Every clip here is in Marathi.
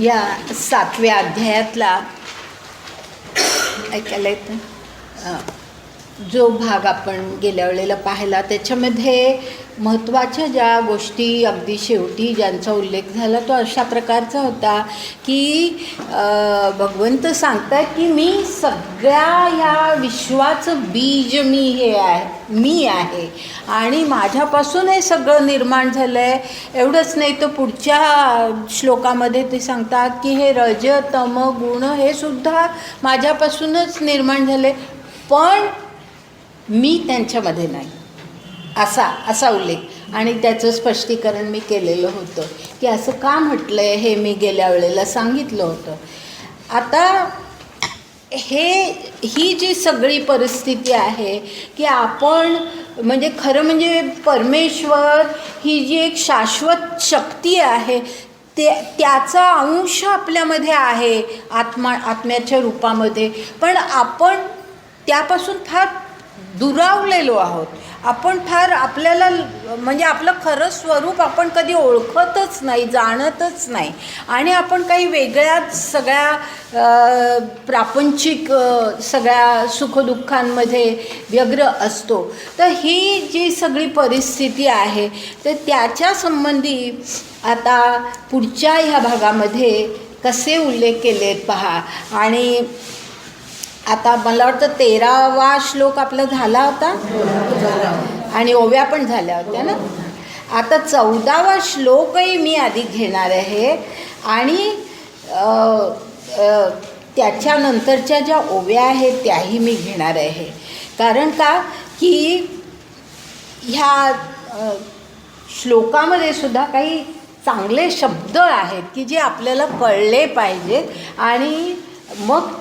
या 7व्या अध्यायातला ऐकायला येतं जो भाग आपण गेल्या वेळेला पाहिला त्याच्यामध्ये महत्त्वाच्या ज्या गोष्टी अगदी शेवटी ज्यांचा उल्लेख झाला तो अशा प्रकारचा होता की भगवंत सांगतात की मी सगळ्या ह्या विश्वाचं बीज मी आहे आणि माझ्यापासून हे सगळं निर्माण झालं आहे. एवढंच नाही तर पुढच्या श्लोकामध्ये ते सांगतात की हे रज तम गुण हे सुद्धा माझ्यापासूनच निर्माण झाले, पण मी त्यांच्यामध्ये नाही, असा उल्लेख. आणि त्याचं स्पष्टीकरण मी केलेलं होतं की असं का म्हटलं आहे हे मी गेल्या वेळेला सांगितलं होतं. आता ही जी सगळी परिस्थिती आहे की आपण म्हणजे खरं म्हणजे परमेश्वर ही जी एक शाश्वत शक्ती आहे त्याचा अंश आपल्यामध्ये आहे आत्म्याच्या रूपामध्ये, पण आपण त्यापासून फार दुरावलेलो आहोत. आपण फार आपल्याला म्हणजे आपलं खरं स्वरूप आपण कधी ओळखतच नाही, जाणतच नाही आणि आपण काही वेगळ्याच सगळ्या प्रापंचिक सगळ्या सुखदुःखांमध्ये व्यग्र असतो. तर ही जी सगळी परिस्थिती आहे तर त्याच्या संबंधी आता पुढच्या ह्या भागामध्ये कसे उल्लेख केलेत पहा. आणि आता मला वाटतं 13वा श्लोक आपला झाला होता आणि ओव्या पण झाल्या होत्या ना. आता 14वा श्लोकही मी आधी घेणार आहे आणि त्याच्यानंतरच्या ज्या ओव्या आहेत त्याही मी घेणार आहे. कारण का की ह्या श्लोकामध्ये सुद्धा काही चांगले शब्द आहेत की जे आपल्याला कळले पाहिजेत आणि मग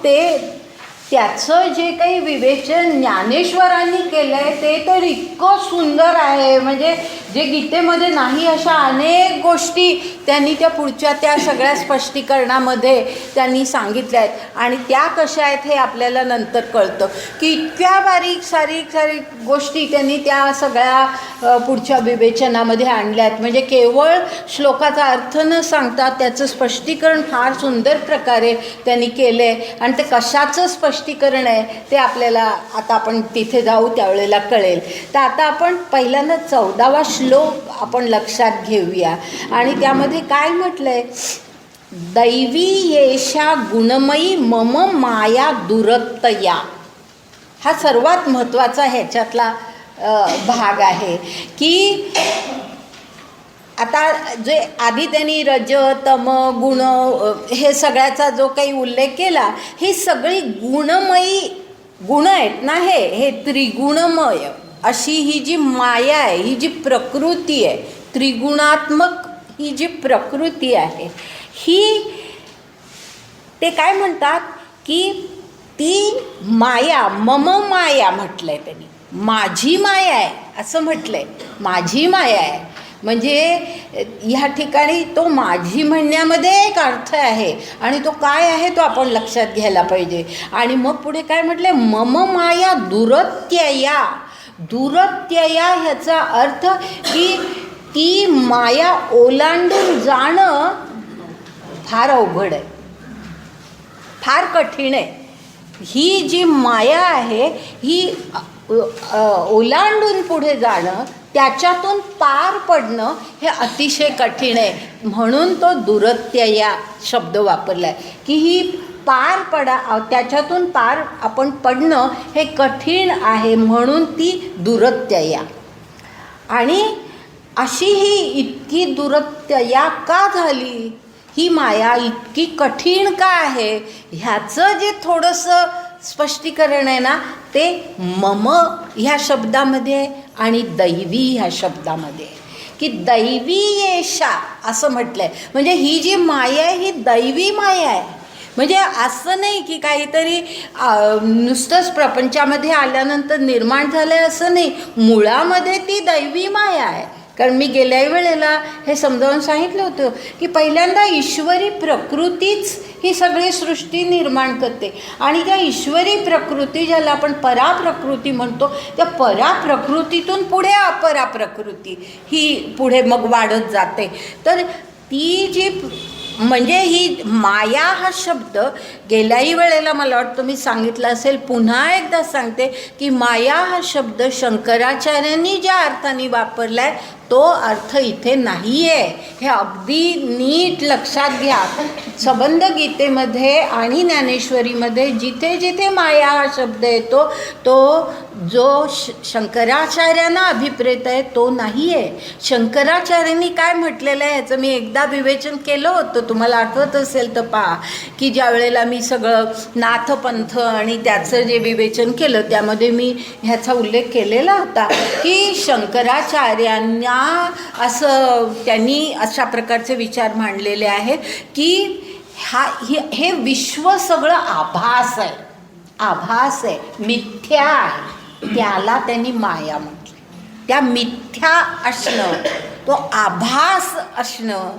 त्याचं जे काही विवेचन ज्ञानेश्वरांनी केलं आहे ते तर इतकं सुंदर आहे. म्हणजे जे गीतेमध्ये नाही अशा अनेक गोष्टी त्यांनी त्या पुढच्या त्या सगळ्या स्पष्टीकरणामध्ये त्यांनी सांगितल्या आहेत आणि त्या कशा आहेत हे आपल्याला नंतर कळतं की इतक्या बारीक गोष्टी त्यांनी त्या सगळ्या पुढच्या विवेचनामध्ये आणल्या आहेत. म्हणजे केवळ श्लोकाचा अर्थ न सांगता त्याचं स्पष्टीकरण फार सुंदर प्रकारे त्यांनी केलं आहे आणि ते कशाचं स्पष्टीकरण आहे ते आपल्याला आता आपण तिथे जाऊ त्यावेळेला कळेल. तर आता आपण पहिल्यांदा 14वा श्लोक आपण लक्षात घेऊया आणि त्यामध्ये काय म्हटलं आहे, दैवी येशा गुणमयी मम माया दुरत्तया. हा सर्वात महत्त्वाचा ह्याच्यातला भाग आहे की आता जे आधी त्यांनी रज तम गुण हे सगळ्याचा जो काही उल्लेख केला ही सगळी गुणमयी गुण आहेत ना, हे त्रिगुणमय अशी ही जी माया आहे, ही जी प्रकृती आहे, त्रिगुणात्मक ही जी प्रकृती आहे ही ते काय म्हणतात की ती माया मम माया म्हटलं आहे त्यांनी. माझी माया आहे असं म्हटलं आहे, माझी माया आहे. म्हणजे ह्या ठिकाणी तो माझी म्हणण्यामध्ये एक अर्थ आहे आणि तो काय आहे तो आपण लक्षात घ्यायला पाहिजे. आणि मग पुढे काय म्हटलं, मम माया दुरत्यया. दुरत्यया ह्याचा अर्थ की ती माया ओलांडून जाणं फार अवघड आहे, फार कठीण आहे. ही जी माया आहे ही ओलांडून पुढे जाणं, त्याच्यातून पार पडणं हे अतिशय कठीण आहे. म्हणून तो दुरत्यया शब्द वापरला आहे की ही पार त्याच्यातून पार आपण पडणं हे कठीण आहे, म्हणून ती दुरत्यया. आणि अशी ही इतकी दुरत्यया का झाली, ही माया इतकी कठीण का आहे, ह्याचं जे थोडंसं स्पष्टीकरण आहे ना ते मम ह्या शब्दामध्ये आणि दैवी ह्या शब्दामध्ये की दैवी येशा असं म्हटलं आहे. म्हणजे ही जी माया आहे ही दैवी माया आहे. म्हणजे असं नाही की काहीतरी नुसतंच प्रपंचामध्ये आल्यानंतर निर्माण झालं आहे असं नाही, मुळामध्ये ती दैवी माया आहे. कारण मी गेल्या वेळेला हे समजावून सांगितलं होतं की पहिल्यांदा ईश्वरी प्रकृतीच ही सगळी सृष्टी निर्माण करते आणि त्या ईश्वरी प्रकृती ज्याला आपण पराप्रकृती म्हणतो त्या पराप्रकृतीतून पुढे अपराप्रकृती ही पुढे मग वाढत जाते. तर ती जी म्हणजे ही माया हा शब्द गेल्याही वेळेला मला वाटतं मी सांगितलं असेल, पुन्हा एकदा सांगते की माया हा शब्द शंकराचार्यांनी ज्या अर्थाने वापरला आहे तो अर्थ इथे नाही आहे. हे अगदी नीट लक्षात घ्या. संबंध गीतेमध्ये आणि ज्ञानेश्वरीमध्ये जिथे जिथे माया हा शब्द येतो तो जो शंकराचार्यांना अभिप्रेत आहे तो नाही आहे. शंकराचार्यांनी काय म्हटलेलं आहे ह्याचं मी एकदा विवेचन केलं होतं, तुम्हाला आठवत असेल तर पहा, की ज्या वेळेला मी सगळं नाथपंथ आणि त्याचं जे विवेचन केलं त्यामध्ये मी ह्याचा उल्लेख केलेला होता की शंकराचार्यांना असं त्यांनी अशा प्रकारचे विचार मांडलेले आहेत की हे विश्व सगळं आभास आहे, आभास आहे, मिथ्या आहे, त्याला त्यांनी माया म्हटलं. त्या मिथ्या असणं, तो आभास असणं,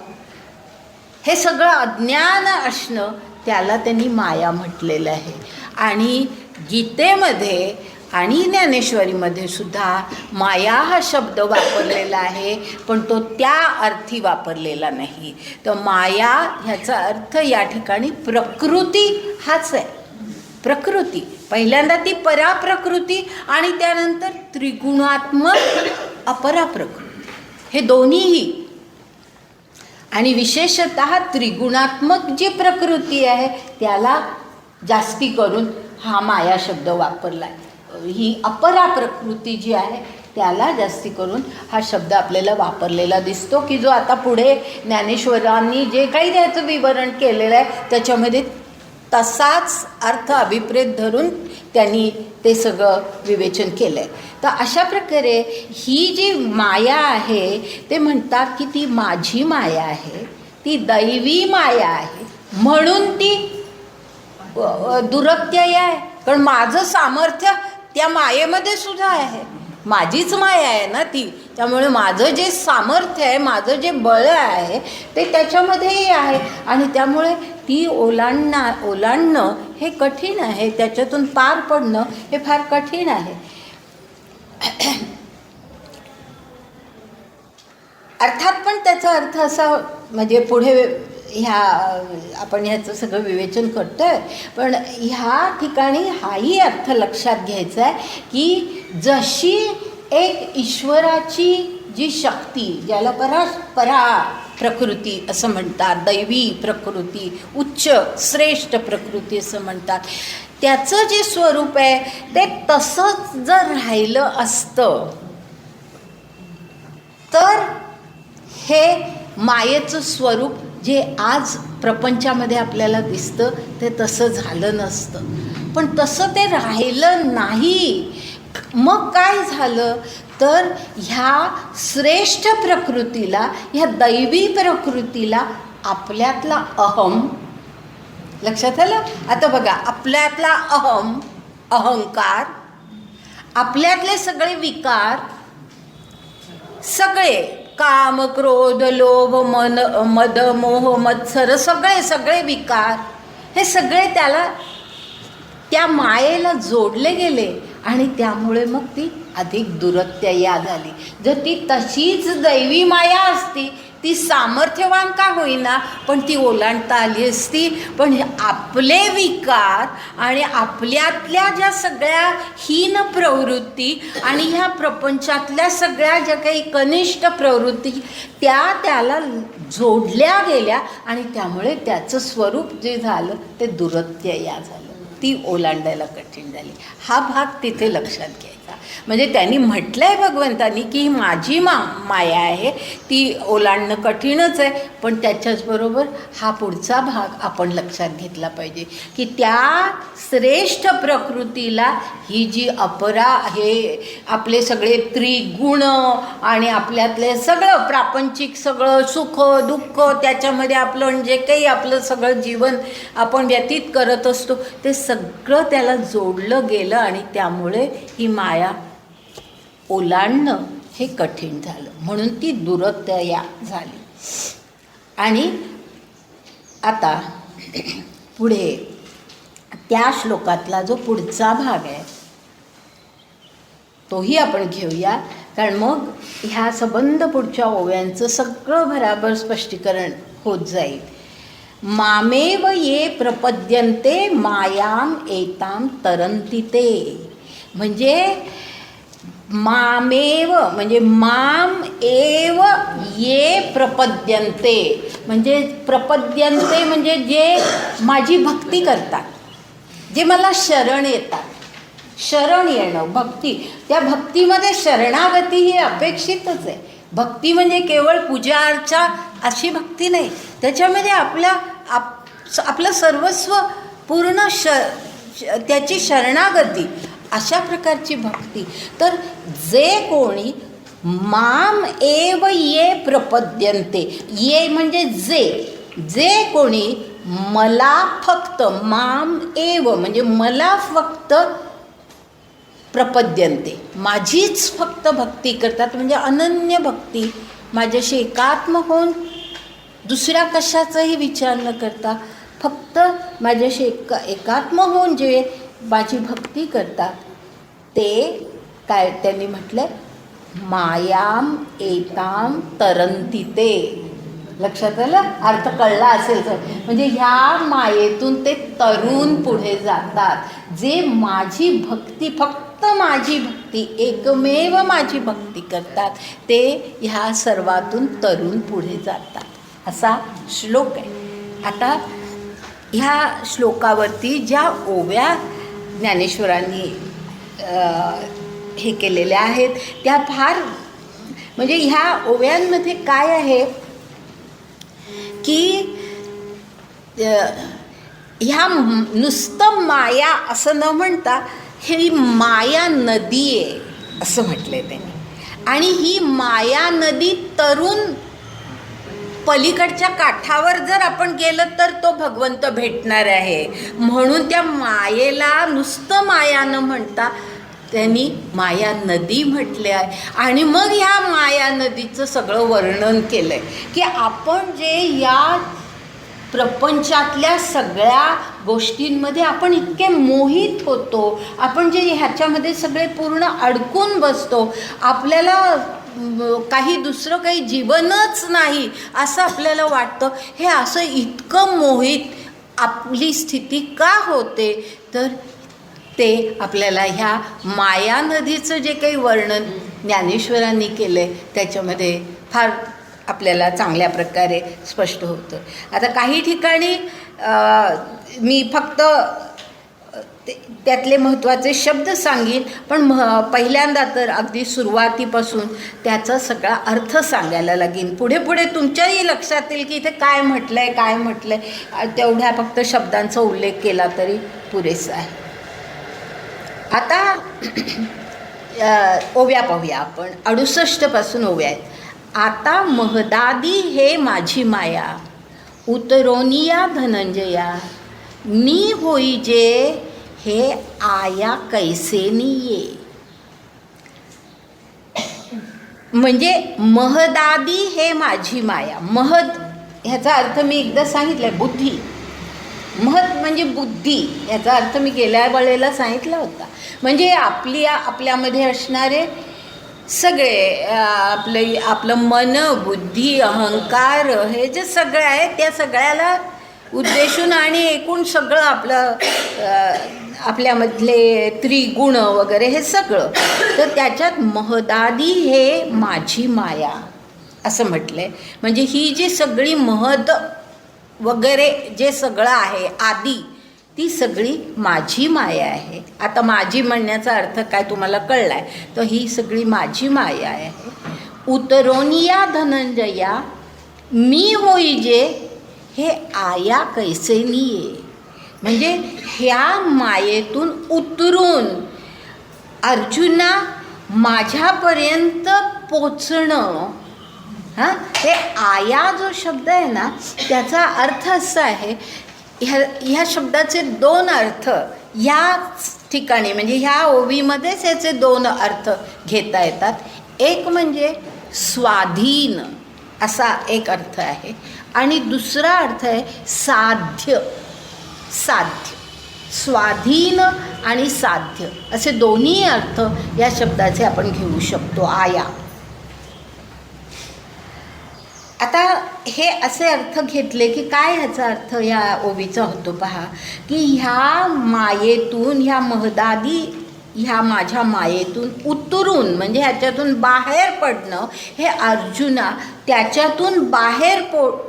हे सगळं अज्ञान असणं, त्याला त्यांनी माया म्हटलेलं आहे. आणि गीतेमध्ये आणि ज्ञानेश्वरीमध्ये सुद्धा माया हा शब्द वापरलेला आहे, पण तो त्या अर्थी वापरलेला नाही. तर माया ह्याचा अर्थ या ठिकाणी प्रकृती हाच आहे. प्रकृती पहिल्यांदा ती पराप्रकृती आणि त्यानंतर त्रिगुणात्मक अपराप्रकृती, हे दोन्हीही. आणि विशेषतः त्रिगुणात्मक जी प्रकृती आहे त्याला जास्ती करून हा माया शब्द वापरला आहे. ही अपरा प्रकृती जी आहे त्याला जास्ती करून हा शब्द आपल्याला वापरलेला दिसतो, की जो आता पुढे ज्ञानेश्वरांनी जे काही त्याचं विवरण केलेलं आहे त्याच्यामध्ये तसाच अर्थ अभिप्रेत धरून त्यांनी ते सगळं विवेचन केलं आहे. तर अशा प्रकारे ही जी माया आहे ते म्हणतात की ती माझी माया आहे, ती दैवी माया आहे, म्हणून ती दुरत्यय आहे. कारण माझं सामर्थ्य त्या मायेमध्ये सुद्धा आहे, माझीच माया आहे ना ती, त्यामुळे माझं जे सामर्थ्य आहे, माझं जे बळ आहे ते त्याच्यामध्येही आहे. आणि त्यामुळे ती ओलांडणं हे कठीण आहे, त्याच्यातून पार पडणं हे फार कठीण आहे. अर्थात पण त्याचा अर्थ असा, म्हणजे पुढे आपण ह्याचं सगळं विवेचन करतो आहे, पण ह्या ठिकाणी हाही अर्थ लक्षात घ्यायचा आहे की जशी एक ईश्वराची जी शक्ती, ज्याला परा प्रकृती असं म्हणतात, दैवी प्रकृती, उच्च श्रेष्ठ प्रकृती असं म्हणतात, त्याचं जे स्वरूप आहे ते तसंच जर राहिलं असतं तर हे मायेचं स्वरूप जे आज प्रपंचामध्ये आपल्याला दिसतं ते तसं झालं नसतं. पण तसं ते राहिलं नाही. मग काय झालं तर ह्या श्रेष्ठ प्रकृतीला, ह्या दैवी प्रकृतीला आपल्यातला अहम, लक्षात आलं? आता बघा, आपल्यातला अहम, अहंकार, आपल्यातले सगळे विकार, सगळे काम, क्रोध, लोभ, मद, मोह, मत्सर, सगळे विकार, हे सगळे त्या मायेला जोडले गेले आणि त्यामुळे मग ती अधिक दुरत्यया झाली. जर ती तशीच दैवी माया असती, ती सामर्थ्यवान का होईना पण ती ओलांडता आली असती. पण आपले विकार आणि आपल्यातल्या ज्या सगळ्या हीन प्रवृत्ती आणि ह्या प्रपंचातल्या सगळ्या ज्या काही कनिष्ठ प्रवृत्ती त्याला जोडल्या गेल्या आणि त्यामुळे त्याचं स्वरूप जे झालं ते दुरत्यया झालं, ती ओलांडायला कठीण झाली. हा भाग तिथे लक्षात घ्यायचा. म्हणजे त्यांनी म्हटलं आहे भगवंतांनी की ही माझी माया आहे, ती ओलांडणं कठीणच आहे, पण त्याच्याचबरोबर हा पुढचा भाग आपण लक्षात घेतला पाहिजे की त्या श्रेष्ठ प्रकृतीला ही जी अपरा, हे आपले सगळे त्रिगुण आणि आपल्यातले सगळं प्रापंचिक सगळं सुख दुःख, त्याच्यामध्ये आपलं जे काही आपलं सगळं जीवन आपण व्यतीत करत असतो ते सगळं त्याला जोडलं गेलं आणि त्यामुळे ही माया ओलांडणं हे कठीण झालं, म्हणून ती दुरत्यया झाली. आणि आता पुढे त्या श्लोकातला जो पुढचा भाग आहे तोही आपण घेऊया, कारण मग ह्या संबंध पुढच्या ओव्यांचं सगळं भराभर स्पष्टीकरण होत जाईल. मामेव ये प्रपद्यन्ते मायाम एताम तरंती ते. म्हणजे मामेव म्हणजे माम एव ये प्रपद्यन्ते, म्हणजे प्रपद्यन्ते म्हणजे जे माझी भक्ती करतात, जे मला शरण येतात. शरण येणं भक्ती, त्या भक्तीमध्ये शरणागती ही अपेक्षितच आहे. भक्ती म्हणजे केवळ पूजा अर्चा अशी भक्ती नाही, त्याच्यामध्ये आपलं सर्वस्व पूर्ण त्याची शरणागती, अशा प्रकारची भक्ती. तर जे कोणी माम एव ये प्रपद्यन्ते, ये म्हणजे जे कोणी मला फक्त, माम एव म्हणजे मला फक्त, प्रपद्यन्ते माझीच फक्त भक्ती करतात, म्हणजे अनन्य भक्ती, माझ्याशी एकात्म होऊन दुसऱ्या कशाचाही विचार न करता फक्त माझ्याशी एकात्म होऊन जे माझी भक्ती करतात, ते काय त्यांनी म्हटलं, मायाम एताम तरंती ते. लक्षात आलं? अर्थ कळला असेल तर. म्हणजे ह्या मायेतून ते तरुण पुढे जातात, जे माझी भक्ती, फक्त माझी भक्ती, एकमेव माझी भक्ती करतात, ते ह्या सर्वातून तरुण पुढे जातात. असा श्लोक आहे. आता ह्या श्लोकावरती ज्या ओव्या ज्ञानेश्वरांनी हे केलेल्या आहेत त्या फार, म्हणजे ह्या ओव्यांमध्ये काय आहे की ह्या नुसतं माया असं न म्हणता ही माया नदी आहे असं म्हटलंय त्यांनी. आणि ही माया नदी तरुण पलीकडच्या काठावर जर आपण गेलं तर तो भगवंत भेटणार आहे, म्हणून त्या मायेला नुसतं माया न म्हणता त्यांनी माया नदी म्हटले आहे. आणि मग ह्या माया नदीचं सगळं वर्णन केलं आहे की आपण जे या प्रपंचातल्या सगळ्या गोष्टींमध्ये आपण इतके मोहित होतो, आपण जे ह्याच्यामध्ये सगळे पूर्ण अडकून बसतो, आपल्याला काही दुसरं काही जीवनच नाही असं आपल्याला वाटतं. हे असं इतकं मोहित आपली स्थिती का होते, तर ते आपल्याला ह्या माया नदीचं जे काही वर्णन ज्ञानेश्वरांनी केलं आहे त्याच्यामध्ये फार आपल्याला चांगल्या प्रकारे स्पष्ट होतं. आता काही ठिकाणी मी फक्त त्यातले महत्त्वाचे शब्द सांगीन, पण पहिल्यांदा तर अगदी सुरुवातीपासून त्याचा सगळा अर्थ सांगायला लागेन. पुढे पुढे तुमच्याही लक्षात येईल की इथे काय म्हटलं आहे, काय म्हटलं आहे, तेवढ्या फक्त शब्दांचा उल्लेख केला तरी पुरेसा आहे. आता ओव्या पाहूया आपण. 68 पासून ओव्या आहेत. आता महदादी हे माझी माया, उतरोनिया धनंजया, नी होई जे हे आया कैसे निये. म्हणजे महदादी हे माझी माया. महद ह्याचा अर्थ मी एकदा सांगितलं आहे, बुद्धी. महत् म्हणजे बुद्धी, याचा अर्थ मी गेल्या वेळेला सांगितला होता. म्हणजे आपल्यामध्ये असणारे सगळे आपलं मन, बुद्धी, अहंकार, हे जे सगळं आहे त्या सगळ्याला उद्देशून आणि एकूण सगळं आपल्यामधले त्रिगुण वगैरे हे सगळं, तर त्याच्यात महदादी हे माझी माया असं म्हटलंय. म्हणजे ही जी सगळी महद वगैरे जे सगळं आहे आदी, ती सगळी माझी माया आहे. आता माझी म्हणण्याचा अर्थ काय तुम्हाला कळला आहे, तर ही सगळी माझी माया आहे. उतरोनिया धनंजया, मी होई जे हे आया कैसे निये. म्हणजे ह्या मायेतून उतरून अर्जुना माझ्यापर्यंत पोचणं. हे आया जो शब्द आहे ना, त्याचा अर्थ असा आहे, ह्या शब्दाचे 2 अर्थ ह्या ठिकाणी, म्हणजे ह्या ओवीमध्येच याचे 2 अर्थ घेता येतात. एक म्हणजे स्वाधीन असा एक अर्थ आहे, आणि दुसरा अर्थ आहे साध्य. स्वाधीन आणि साध्य असे दोन्ही अर्थ या शब्दाचे आपण घेऊ शकतो. आया. आता हे असे अर्थ घेतले की काय ह्याचा अर्थ या ओवीचा होतो पहा, की ह्या मायेतून, ह्या महदादी ह्या माझ्या मायेतून उतरून म्हणजे ह्याच्यातून बाहेर पडणं, हे अर्जुना त्याच्यातून बाहेर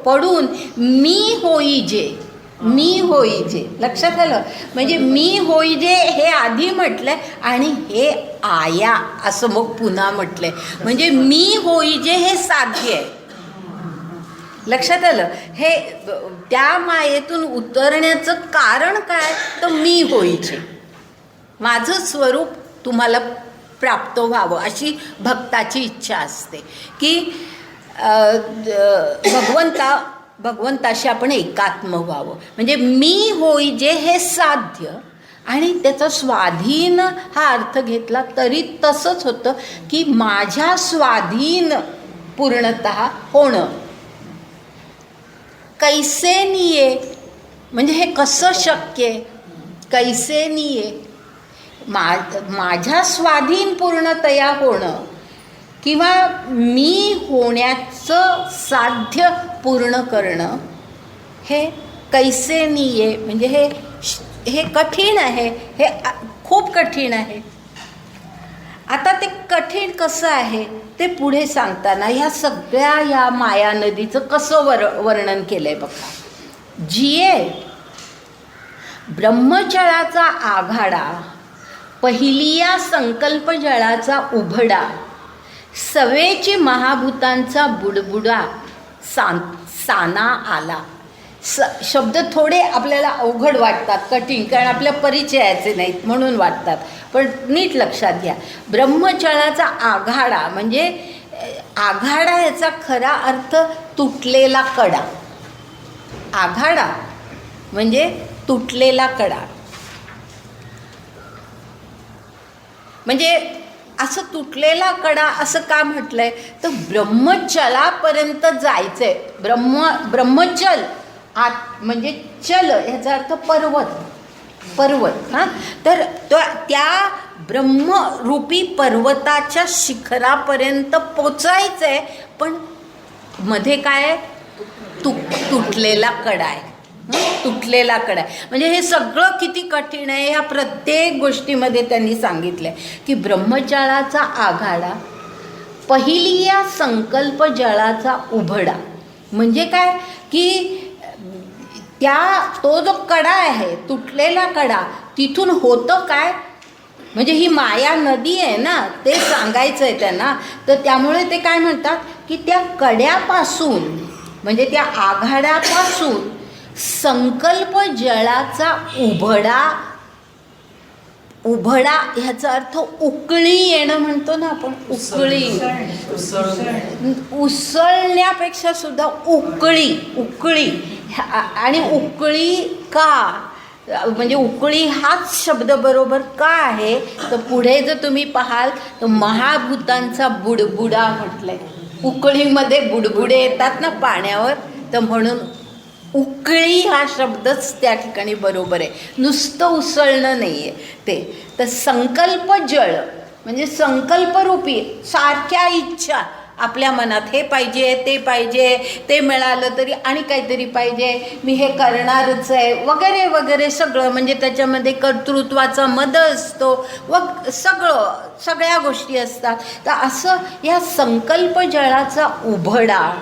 पडून मी होईजे, मी होईजे, लक्षात आलं? म्हणजे मी होईजे हे आधी म्हटलंय आणि हे आया असं मग पुन्हा म्हटलंय. म्हणजे मी होईजे हे साध्य आहे. लक्षात आलं? हे त्या मायेतून उतरण्याचं कारण काय, तर मी होईचे, माझं स्वरूप तुम्हाला प्राप्त व्हावं अशी भक्ताची इच्छा असते की भगवंताशी आपण एकात्म व्हावं. म्हणजे मी होईजे हे साध्य आणि त्याचा स्वाधीन हा अर्थ घेतला तरी तसंच होतं की माझ्या स्वाधीन पूर्णतः होणं. कैसे निये म्हणजे हे कसं शक्य आहे, कैसे निये माझ्या स्वाधीन पूर्णतया होणं किंवा मी होण्याचं साध्य पूर्ण करणं, हे कैसे निये म्हणजे हे कठीण आहे, हे खूप कठीण आहे. आता ते कठीण कसं आहे ते पुढे सांगताना ह्या सगळ्या या माया नदीचं कसं वर्णन केलं आहे बघा. जिये ब्रह्मजळाचा आघाडा, पहिलिया संकल्प जळाचा उभडा, सवेची महाभूतांचा बुडबुडा साना आला. शब्द थोडे आपल्याला अवघड वाटतात, कठीण, कारण आपल्या परिचयाचे नाहीत म्हणून वाटतात, पण नीट लक्षात घ्या. ब्रह्मचळाचा आघाडा म्हणजे आघाडा याचा खरा अर्थ तुटलेला कडा. आघाडा म्हणजे तुटलेला कडा. म्हणजे असं तुटलेला कडा असं का म्हटलंय, तर ब्रह्मचलापर्यंत जायचंय. ब्रह्मचल आत म्हणजे चल ह्याचा अर्थ पर्वत हां. तर त्या ब्रह्मरूपी पर्वताच्या शिखरापर्यंत पोचायचं आहे, पण मध्ये काय तुटलेला कडा आहे. तुटलेला कडा आहे म्हणजे हे सगळं किती कठीण आहे ह्या प्रत्येक गोष्टीमध्ये त्यांनी सांगितलं आहे की ब्रह्मचाळाचा आघाडा, पहिलिया संकल्प जळाचा उभडा. म्हणजे काय की तो जो कडा आहे, तुटलेला कडा, तिथून होतं काय, म्हणजे ही माया नदी आहे ना, ते सांगायचं आहे त्यांना. तर त्यामुळे ते काय म्हणतात की त्या कड्यापासून म्हणजे त्या आघाड्यापासून संकल्प जळाचा उभडा ह्याचा अर्थ उकळी येणं म्हणतो ना आपण, उकळी, उसळण्यापेक्षा सुद्धा उकळी. आणि उकळी का म्हणजे उकळी हाच शब्द बरोबर का आहे, तर पुढे जर तुम्ही पाहाल तर महाभूतांचा बुडबुडा म्हटलंय. उकळीमध्ये बुडबुडे येतात ना पाण्यावर, तर म्हणून उकळी हा शब्दच त्या ठिकाणी बरोबर आहे. नुसतं उसळणं नाही आहे ते. तर संकल्प जळ म्हणजे संकल्परूपी सारख्या इच्छा आपल्या मनात, हे पाहिजे, ते पाहिजे, ते मिळालं तरी आणि काहीतरी पाहिजे, मी हे करणारच आहे वगैरे वगैरे सगळं. म्हणजे त्याच्यामध्ये कर्तृत्वाचा मद असतो व सगळ्या गोष्टी असतात. तर असं या संकल्प जळाचा उभडा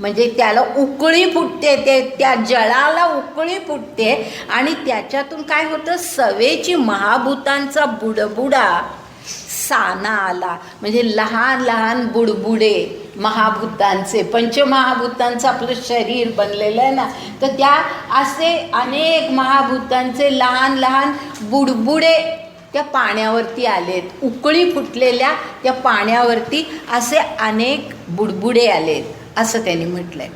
म्हणजे त्याला उकळी फुटते, त्या जळाला उकळी फुटते आणि त्याच्यातून काय होतं, सवेची महाभूतांचा बुडबुडा साना आला. म्हणजे लहान लहान बुडबुडे महाभूतांचे, पंचमहाभूतांचं आपलं शरीर बनलेलं आहे ना, तर त्या असे अनेक महाभूतांचे लहान लहान बुडबुडे त्या पाण्यावरती आलेत. उकळी फुटलेल्या त्या पाण्यावरती असे अनेक बुडबुडे आलेत असं त्यांनी म्हटलंय.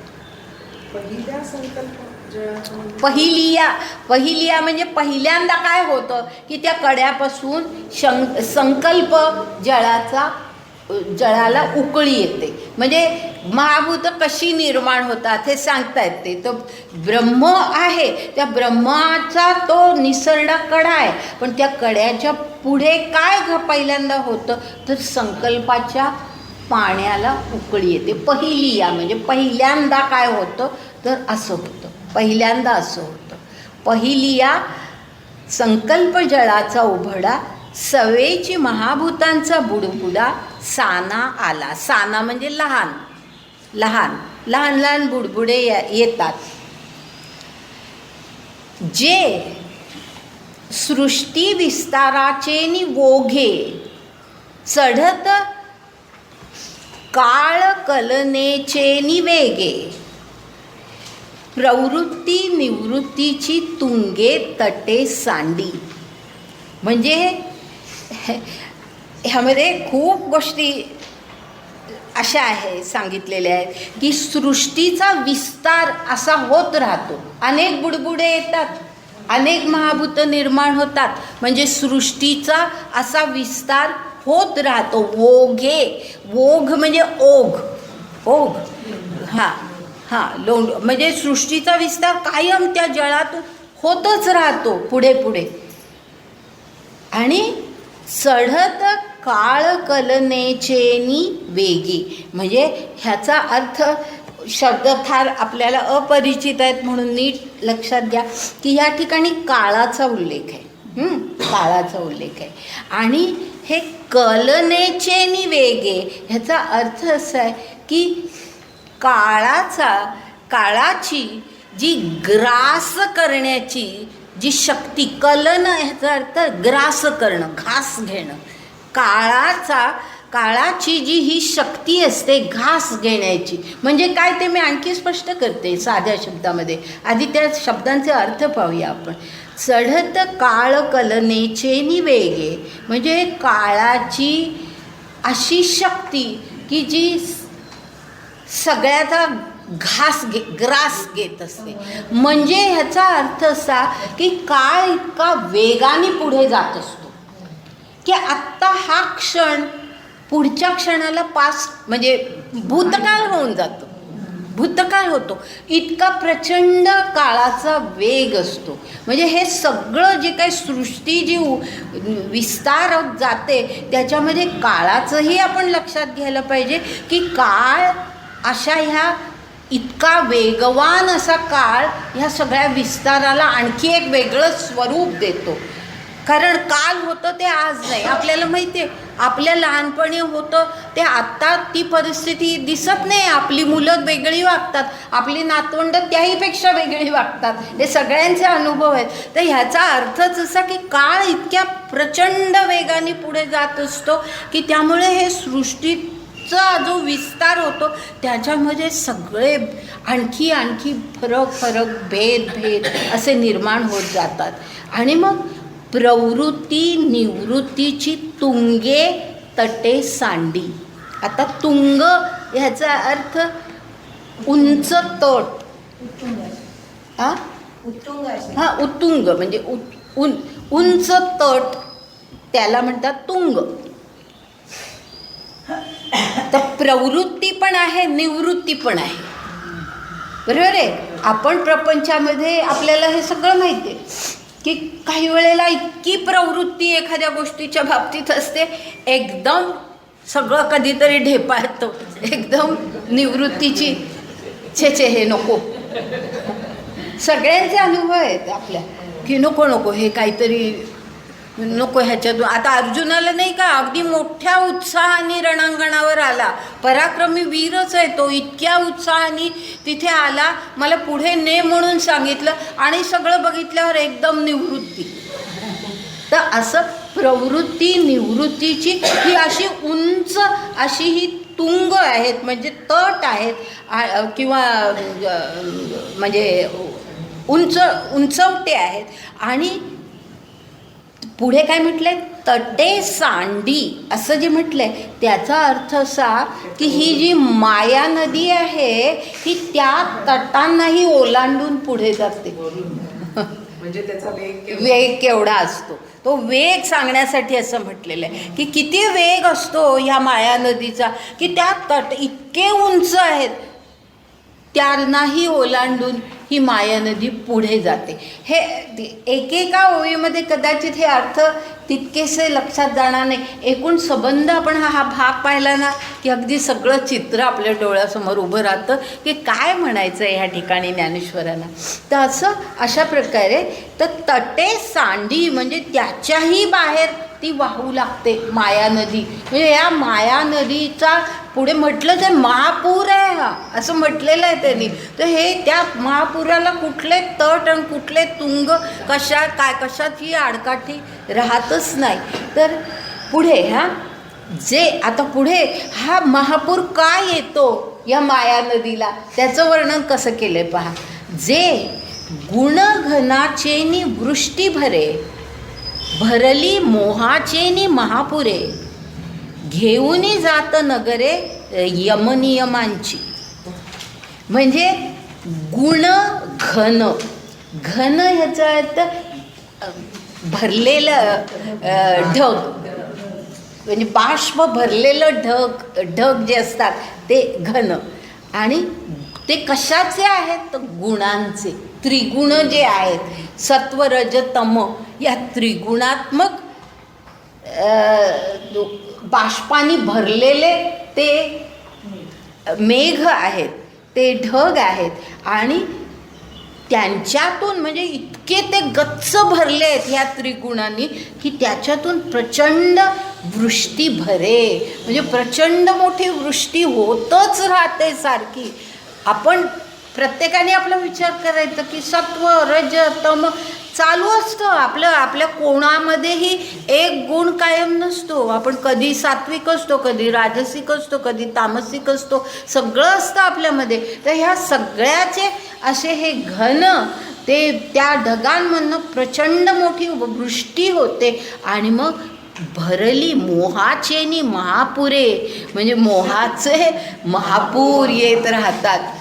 पहिलिया म्हणजे पहिल्यांदा काय होतं की त्या कड्यापासून संकल्प जळाला उकळी येते. म्हणजे महाभूत कशी निर्माण होतात हे सांगता येते. तर ब्रह्म आहे, त्या ब्रह्माचा तो निसरडा कडा आहे, पण त्या कड्याच्या पुढे काय पहिल्यांदा होतं तर संकल्पाच्या पाण्याला उकळी येते. पहिलिया म्हणजे पहिल्यांदा काय होतं तर असं होतं, पहिल्यांदा असं होतं. पहिलिया संकल्प जळाचा उभडा, सवेची महाभूतांचा बुडबुडा, साना आला. साना म्हणजे लहान लहान लहान लहान बुडबुडे येतात. जे सृष्टी विस्ताराचे नि वोघे, चढत काळ कलनेचे नि वेगे, प्रवृत्ती निवृत्तीची तुंगे तटे सांडी. म्हणजे ह्यामध्ये खूप गोष्टी अशा आहे सांगितलेल्या आहेत की सृष्टीचा विस्तार असा होत राहतो. अनेक बुडबुडे येतात, अनेक महाभूत निर्माण होतात, म्हणजे सृष्टीचा असा विस्तार होत राहतो. वोघे, वोघ म्हणजे ओघ, ओघ हां हां लोंड म्हणजे सृष्टीचा विस्तार कायम त्या जळात होतच राहतो पुढे पुढे. आणि चढत काळ कलनेचेनी वेगी, म्हणजे ह्याचा अर्थ शब्द फार आपल्याला अपरिचित आहेत म्हणून नीट लक्षात घ्या की या ठिकाणी काळाचा उल्लेख आहे, काळाचा उल्लेख आहे. आणि हे कलनेचेनी वेगे ह्याचा अर्थ असा आहे की काळाची जी ग्रास करण्याची जी शक्ती, कलन ह्याचा अर्थ ग्रास करणं, घास घेणं. काळाची जी ही शक्ती असते घास घेण्याची, म्हणजे काय ते मी आणखी स्पष्ट करते साध्या शब्दामध्ये. आधी त्या शब्दांचे अर्थ पाहूया आपण. चढत काळ कलनेचे नि वेगे म्हणजे काळाची अशी शक्ती की जी सगळ्याचा ग्रास घेत असते. म्हणजे ह्याचा अर्थ असा की काळ इतका वेगाने पुढे जात असतो की आत्ता हा क्षण पुढच्या क्षणाला पास्ट म्हणजे भूतकाळ होऊन जातो, भूतकाळ होतो. इतका प्रचंड काळाचा वेग असतो. म्हणजे हे सगळं जे काही सृष्टी जी विस्तार जाते त्याच्यामध्ये काळाचंही आपण लक्षात घ्यायला पाहिजे की काळ अशा ह्या इतका वेगवान असा काळ ह्या सगळ्या विस्ताराला आणखी एक वेगळं स्वरूप देतो. कारण काल होतं ते आज नाही. आपल्याला माहिती आहे आपल्या लहानपणी होतं ते आत्ता ती परिस्थिती दिसत नाही. आपली मुलं वेगळी वागतात, आपली नातवंड त्याहीपेक्षा वेगळी वागतात. हे सगळ्यांचे अनुभव आहेत. तर ह्याचा अर्थच असा की काळ इतक्या प्रचंड वेगाने पुढे जात असतो की त्यामुळे हे सृष्टीचा जो विस्तार होतो त्याच्यामध्ये सगळे आणखी फरक भेद असे निर्माण होत जातात. आणि मग प्रवृत्ती निवृत्तीची तुंगे तटे सांडी. आता तुंग ह्याचा अर्थ उंच तट, हां उत्तुंग म्हणजे उंच तट त्याला म्हणतात तुंग. तर प्रवृत्ती पण आहे, निवृत्ती पण आहे, बरोबर आहे. आपण प्रपंचामध्ये आपल्याला हे सगळं माहिती आहे की काही वेळेला इतकी प्रवृत्ती एखाद्या गोष्टीच्या बाबतीत असते, एकदम सगळं कधीतरी ढेपा येतो, एकदम निवृत्तीची छे हे नको. सगळ्यांचे अनुभव आहेत आपल्या की नको हे काहीतरी नको ह्याच्यातून. आता अर्जुनाला नाही का अगदी मोठ्या उत्साहाने रणांगणावर आला, पराक्रमी वीरच आहे तो, इतक्या उत्साहाने तिथे आला, मला पुढे ने म्हणून सांगितलं आणि सगळं बघितल्यावर एकदम निवृत्ती. तर असं प्रवृत्ती निवृत्तीची ही अशी उंच अशी ही तुंग आहेत, म्हणजे तट आहेत किंवा म्हणजे उंचवटे आहेत. आणि पुढे काय म्हटलंय, तटे सांडी असं जे म्हटलंय त्याचा अर्थ असा की ही जी माया नदी आहे ही त्या तटांनाही ओलांडून पुढे जाते. म्हणजे त्याचा वेग केवढा असतो तो वेग सांगण्यासाठी असं म्हटलेलं आहे की किती वेग असतो ह्या माया नदीचा की त्या तट इतके उंच आहेत त्यांनाही ओलांडून ही माया नदी पुढे जाते. हे एकेका ओळीमध्ये कदाचित हे अर्थ तितकेसे लक्षात जाणार नाही. एकूण संबंध आपण हा भाग पाहिला ना की अगदी सगळं चित्र आपल्या डोळ्यासमोर उभं राहतं की काय म्हणायचं आहे ह्या ठिकाणी ज्ञानेश्वरांना. तर असं अशा प्रकारे तर तटे सांडी म्हणजे त्याच्याही बाहेर ती वाहू लागते माया नदी. म्हणजे या माया नदीचा पुढे म्हटलं तर महापूर आहे हा असं म्हटलेलं आहे त्यांनी. तर हे त्या महापुराला कुठले तट आणि कुठले तुंग कशाची आडकाठी राहतच नाही. तर पुढे जे आता पुढे हा महापूर का येतो या माया नदीला त्याचं वर्णन कसं केलंय पहा. जे गुणघनाचेनी वृष्टी भरली मोहाचेनी महापुरे घेऊनी जात नगरे यमनियमांची. म्हणजे गुण घन ह्याचा अर्थ भरलेलं ढग म्हणजे बाष्प भरलेलं ढग जे असतात ते घन. आणि ते कशाचे आहेत तर गुणांचे. त्रिगुण जे आहेत सत्व रज तम या त्रिगुणात्मक बाष्पानी भरलेले ते मेघ आहेत, ते ढग आहेत. आणि त्यांच्यातून म्हणजे इतके ते गच्च भरले आहेत ह्या त्रिगुणांनी की त्याच्यातून प्रचंड वृष्टी भरे. म्हणजे प्रचंड मोठी वृष्टी होतच राहते सारखी. आपण प्रत्येकाने आपला विचार करायचा की सत्व रज तम चालू असतं आपल्या कोणामध्येही एक गुण कायम नसतो. आपण कधी सात्विक असतो, कधी राजसिक असतो, कधी तामसिक असतो, सगळं असतं आपल्यामध्ये. तर ह्या सगळ्याचे असे हे घन ते त्या ढगांमधनं प्रचंड मोठी वृष्टी होते. आणि मग भरली मोहाचेनी महापुरे म्हणजे मोहाचे महापूर येत राहतात.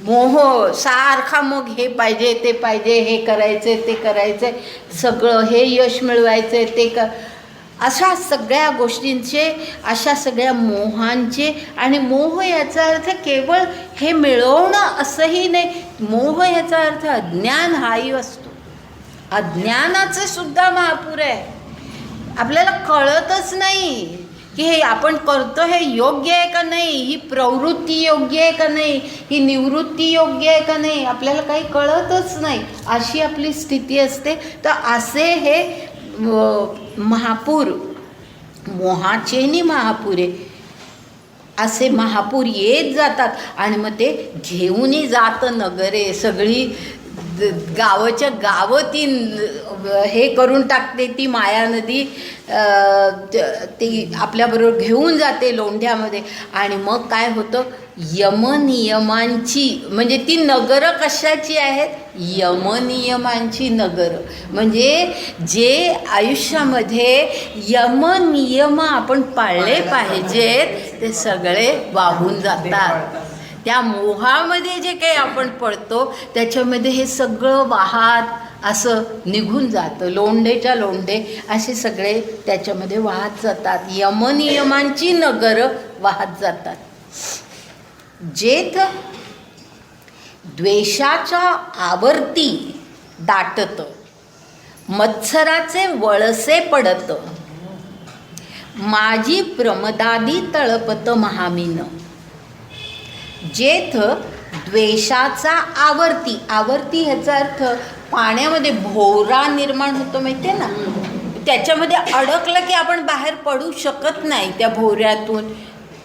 मोह सारखा मग हे पाहिजे ते पाहिजे, हे करायचे ते करायचे, सगळं हे यश मिळवायचे ते अशा सगळ्या गोष्टींचे, अशा सगळ्या मोहांचे. आणि मोह याचा अर्थ केवळ हे मिळवणं असंही नाही. मोह याचा अर्थ अज्ञान हाही असतो. अज्ञानाचे सुद्धा महापूर आहे. आपल्याला कळतच नाही की हे आपण करतो हे योग्य आहे का नाही, ही प्रवृत्ती योग्य आहे का नाही, ही निवृत्ती योग्य आहे का नाही, आपल्याला काही कळतच नाही. अशी आपली स्थिती असते. तर असे हे महापूर मोहाचेनी महापुरे असे महापूर येत जातात. आणि मग ते घेऊनही जात नगरे सगळी गावाच्या गावं ती हे करून टाकते. ती माया नदी ती आपल्याबरोबर घेऊन जाते लोंढ्यामध्ये. आणि मग काय होतं यमनियमांची म्हणजे ती नगरं कशाची आहेत यमनियमांची नगरं. म्हणजे जे आयुष्यामध्ये यमनियम आपण पाळले पाहिजेत ते सगळे वाहून जातात. त्या मोहामध्ये जे काही आपण पडतो त्याच्यामध्ये हे सगळं वाहत असं निघून जातं. लोंढेच्या लोंढे असे सगळे त्याच्यामध्ये वाहत जातात. यमनियमांची नगरं वाहत जातात. जेथ द्वेषाच्या आवर्ती दाटत मत्सराचे वळसे पडत माझी प्रमदादी तळपत महामीन. जेथ द्वेषाचा आवर्ती आवर्ती ह्याचा अर्थ पाण्यामध्ये भोवरा निर्माण होतो माहिती आहे ना. त्याच्यामध्ये अडकलं की आपण बाहेर पडू शकत नाही त्या भोवऱ्यातून.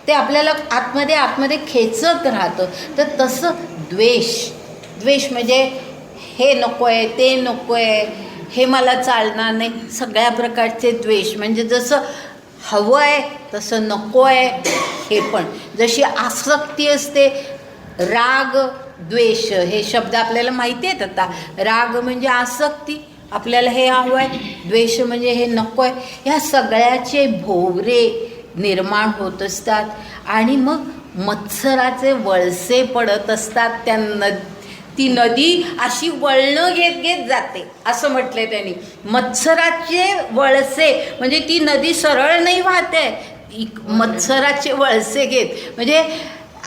ते आपल्याला आतमध्ये खेचत राहतं. तर तसं द्वेष म्हणजे हे नको आहे ते नको आहे, हे मला चालणार नाही, सगळ्या प्रकारचे द्वेष. म्हणजे जसं हवं आहे तसं नको आहे हे पण. जशी आसक्ती असते राग द्वेष हे शब्द आपल्याला माहिती आहेत. आता राग म्हणजे आसक्ती, आपल्याला हे हवं आहे, द्वेष म्हणजे हे नको आहे. ह्या सगळ्याचे भोवरे निर्माण होत असतात. आणि मग मत्सराचे वळसे पडत असतात. ती नदी अशी वळणं घेत जाते असं म्हटलंय त्यांनी. मत्सराचे वळसे म्हणजे ती नदी सरळ नाही वाहते, मत्सराचे वळसे घेत. म्हणजे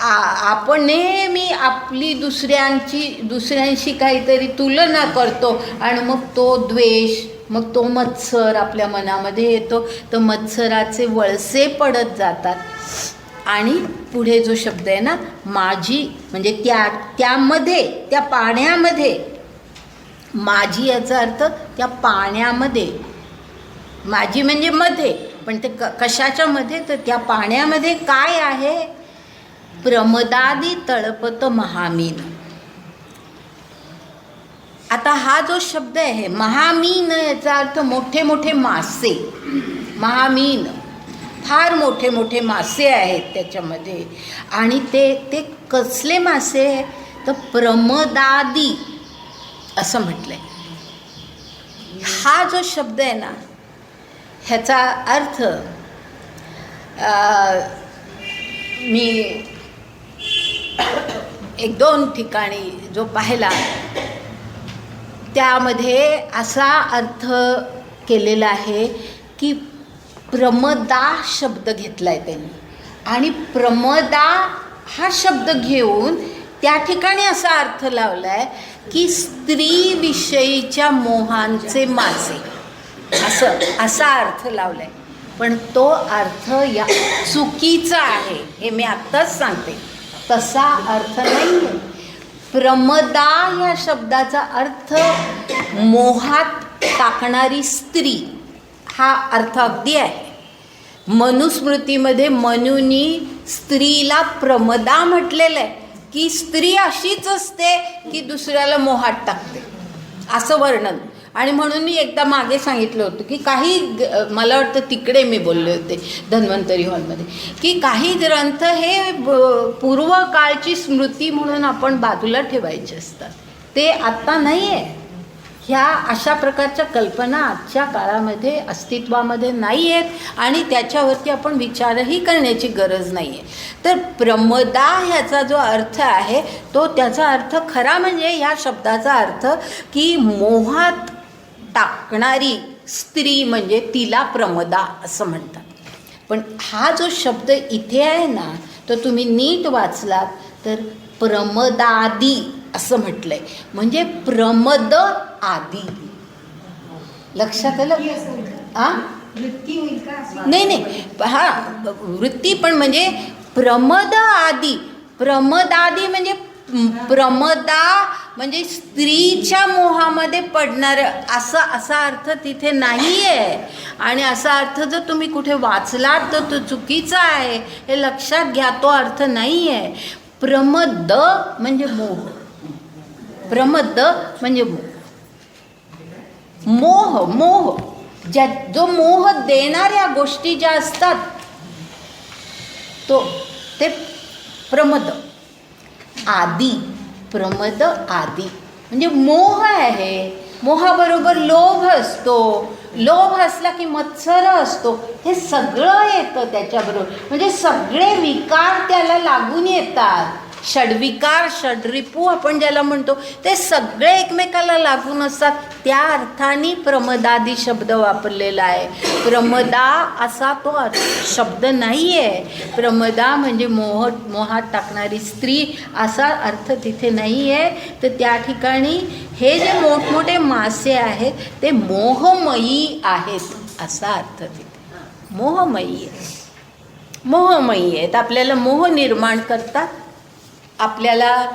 आपण नेहमी आपली दुसऱ्यांशी काहीतरी तुलना करतो आणि मग तो द्वेष, मग तो मत्सर आपल्या मनामध्ये येतो. तर मत्सराचे वळसे पडत जातात. आणि पुढे जो शब्द आहे ना, माझी, म्हणजे त्यामध्ये, त्या पाण्यामध्ये, माझी याचा अर्थ त्या पाण्यामध्ये, माझी म्हणजे मध्ये, पण ते कशाच्या मध्ये, तर त्या पाण्यामध्ये काय आहे, प्रमदादी तळपत महामीन. आता हा जो शब्द आहे महामीन, याचा अर्थ मोठे मोठे मासे. महामीन, फार मोठे मोठे मासे आहेत त्याच्यामध्ये. आणि ते कसले मासे, तर प्रमदादी असं म्हटलंय. हा जो शब्द आहे ना, ह्याचा अर्थ मी 1-2 ठिकाणी जो पाहिला त्यामध्ये असा अर्थ केलेला आहे की प्रमदा शब्द घेतला आहे त्यांनी. आणि प्रमदा हा शब्द घेऊन त्या ठिकाणी असा अर्थ लावला आहे की स्त्रीविषयीच्या मोहांचे मासे, असा अर्थ लावला आहे. पण तो अर्थ या चुकीचा आहे, हे मी आत्ताच सांगते. तसा अर्थ नाही आहे. प्रमदा या शब्दाचा अर्थ मोहात टाकणारी स्त्री, हा अर्थ अगदी आहे. मनुस्मृतीमध्ये मनुनी स्त्रीला प्रमदा म्हटलेलं आहे की स्त्री अशीच असते की दुसऱ्याला मोहात टाकते, असं वर्णन. आणि म्हणून मी एकदा मागे सांगितलं होतं की काही, मला वाटतं तिकडे मी बोलले होते धन्वंतरी हॉलमध्ये, की काही ग्रंथ हे पूर्वकाळची स्मृती म्हणून आपण बाजूला ठेवायचे असतात. ते आत्ता नाही आहे. ह्या अशा प्रकारच्या कल्पना आजच्या काळामध्ये अस्तित्वामध्ये नाही आहेत आणि त्याच्यावरती आपण विचारही करण्याची गरज नाही आहे. तर प्रमदा ह्याचा जो अर्थ आहे तो, त्याचा अर्थ खरा म्हणजे ह्या शब्दाचा अर्थ की मोहात टाकणारी स्त्री, म्हणजे तिला प्रमदा असं म्हणतात. पण हा जो शब्द इथे आहे ना, तो तुम्ही नीट वाचलात तर प्रमदादी असं म्हटलंय, म्हणजे प्रमद आदी. लक्षात आलं? वृत्ती होईल का? नाही, हा वृत्ती, पण म्हणजे प्रमद आदी. प्रमदादी म्हणजे प्रमदा म्हणजे स्त्रीच्या मोहामध्ये पडणारं, असा अर्थ तिथे नाही आहे. आणि असा अर्थ जर तुम्ही कुठे वाचलात तर तो चुकीचा आहे, हे लक्षात घ्या. तो अर्थ नाही आहे. प्रमद म्हणजे मोह, प्रमद म्हणजे मोह, जो मोह देणाऱ्या गोष्टी ज्या असतात ते प्रमद आदी. प्रमद आदी म्हणजे मोह आहे. मोहाबरोबर लोभ असतो, लोभ असला की मत्सर असतो. हे सगळं येतं त्याच्याबरोबर, म्हणजे सगळे विकार त्याला लागून येतात. षड्विकार, षड्रिपू आपण ज्याला म्हणतो, ते सगळे एकमेकाला लागून असतात. त्या अर्थाने प्रमदादी शब्द वापरलेला आहे. प्रमदा असा तो शब्द नाही आहे. प्रमदा म्हणजे मोहात टाकणारी स्त्री असा अर्थ तिथे नाही आहे. तर त्या ठिकाणी हे जे मोठमोठे मासे आहेत ते मोहमयी आहेत असा अर्थ तिथे. मोहमयी आहेत, आपल्याला मोह निर्माण करतात. आपल्याला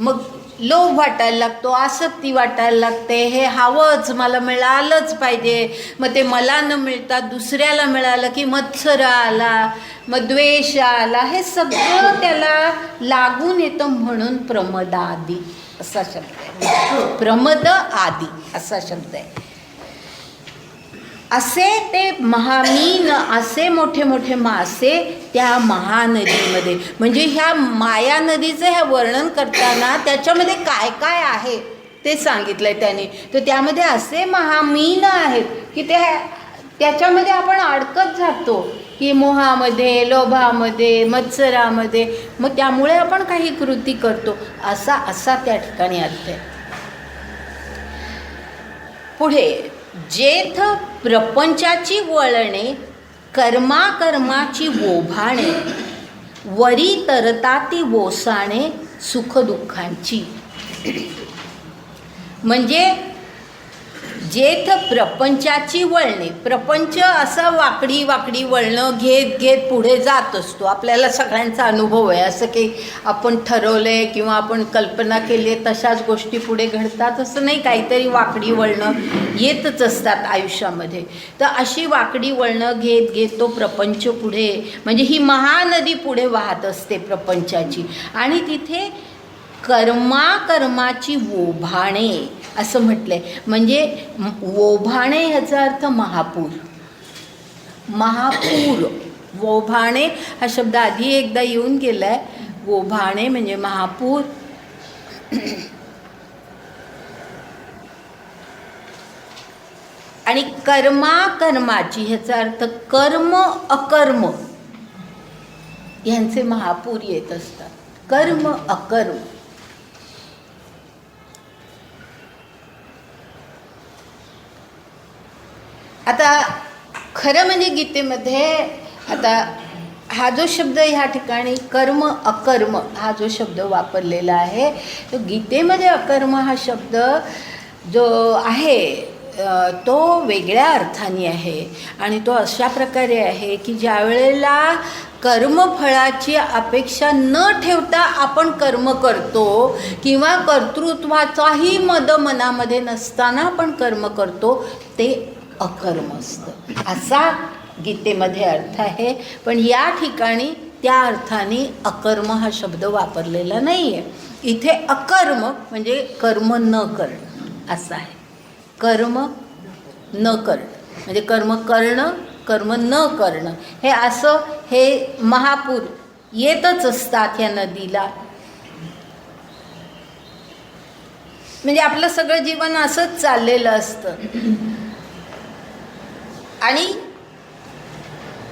मग लोभ वाटायला लागतो, आसक्ती वाटायला लागते. हे हवंच, मला मिळालंच पाहिजे. मग ते मला न मिळता दुसऱ्याला मिळालं की मत्सर आला, मग द्वेष आला. हे सगळं त्याला लागून येतं. म्हणून प्रमदादी असा शब्द आहे. प्रमद आदी असा शब्द आहे. असे ते महामीन, असे मोठे मोठे मासे त्या महानदीमध्ये. म्हणजे ह्या माया नदीचं ह्या वर्णन करताना त्याच्यामध्ये काय काय आहे ते सांगितलं आहे त्याने. तर त्यामध्ये असे महामीन आहेत की त्याच्यामध्ये आपण अडकत जातो की मोहामध्ये, लोभामध्ये, मत्सरामध्ये. मग त्यामुळे आपण काही कृती करतो, असा त्या ठिकाणी अर्थ आहे. पुढे, जेथ प्रपंचाची वळणे, कर्माकर्माची ओभाणे, वरी तरता ती ओसाणे सुखदुःखांची. म्हणजे जेथ प्रपंचाची वळणे, प्रपंच असं वाकडी वाकडी वळणं घेत घेत पुढे जात असतो. आपल्याला सगळ्यांचा अनुभव आहे. असं की आपण ठरवलं आहे किंवा आपण कल्पना केली आहे तशाच गोष्टी पुढे घडतात असं नाही. काहीतरी वाकडी वळणं येतच असतात आयुष्यामध्ये. तर अशी वाकडी वळणं घेत घेत तो प्रपंच पुढे, म्हणजे ही महानदी पुढे वाहत असते प्रपंचाची. आणि तिथे कर्माची ओभाणे असं म्हटलंय. म्हणजे ओभाणे ह्याचा अर्थ महापूर. महापूर, ओभाणे हा शब्द आधी एकदा येऊन गेलाय. ओभाणे म्हणजे महापूर. आणि कर्माची ह्याचा अर्थ कर्म अकर्म ह्यांचे महापूर येत असतात. कर्म अकर्म. आता खरं म्हणजे गीतेमध्ये आता हा जो शब्द ह्या ठिकाणी कर्म अकर्म हा जो शब्द वापरलेला आहे, तो गीतेमध्ये अकर्म हा शब्द जो आहे तो वेगळ्या अर्थाने आहे. आणि तो अशा प्रकारे आहे की ज्या वेळेला कर्मफळाची अपेक्षा न ठेवता आपण कर्म करतो किंवा कर्तृत्वाचाही मद मनामध्ये नसताना आपण कर्म करतो, ते अकर्म असतं असा गीतेमध्ये अर्थ आहे. पण या ठिकाणी त्या अर्थाने अकर्म हा शब्द वापरलेला नाही आहे. इथे अकर्म म्हणजे कर्म न करणं असं आहे. कर्म न करणं म्हणजे कर्म करणं, कर्म न करणं हे असं हे महापूर येतच असतात या नदीला. म्हणजे आपलं सगळं जीवन असंच चाललेलं असतं. आणि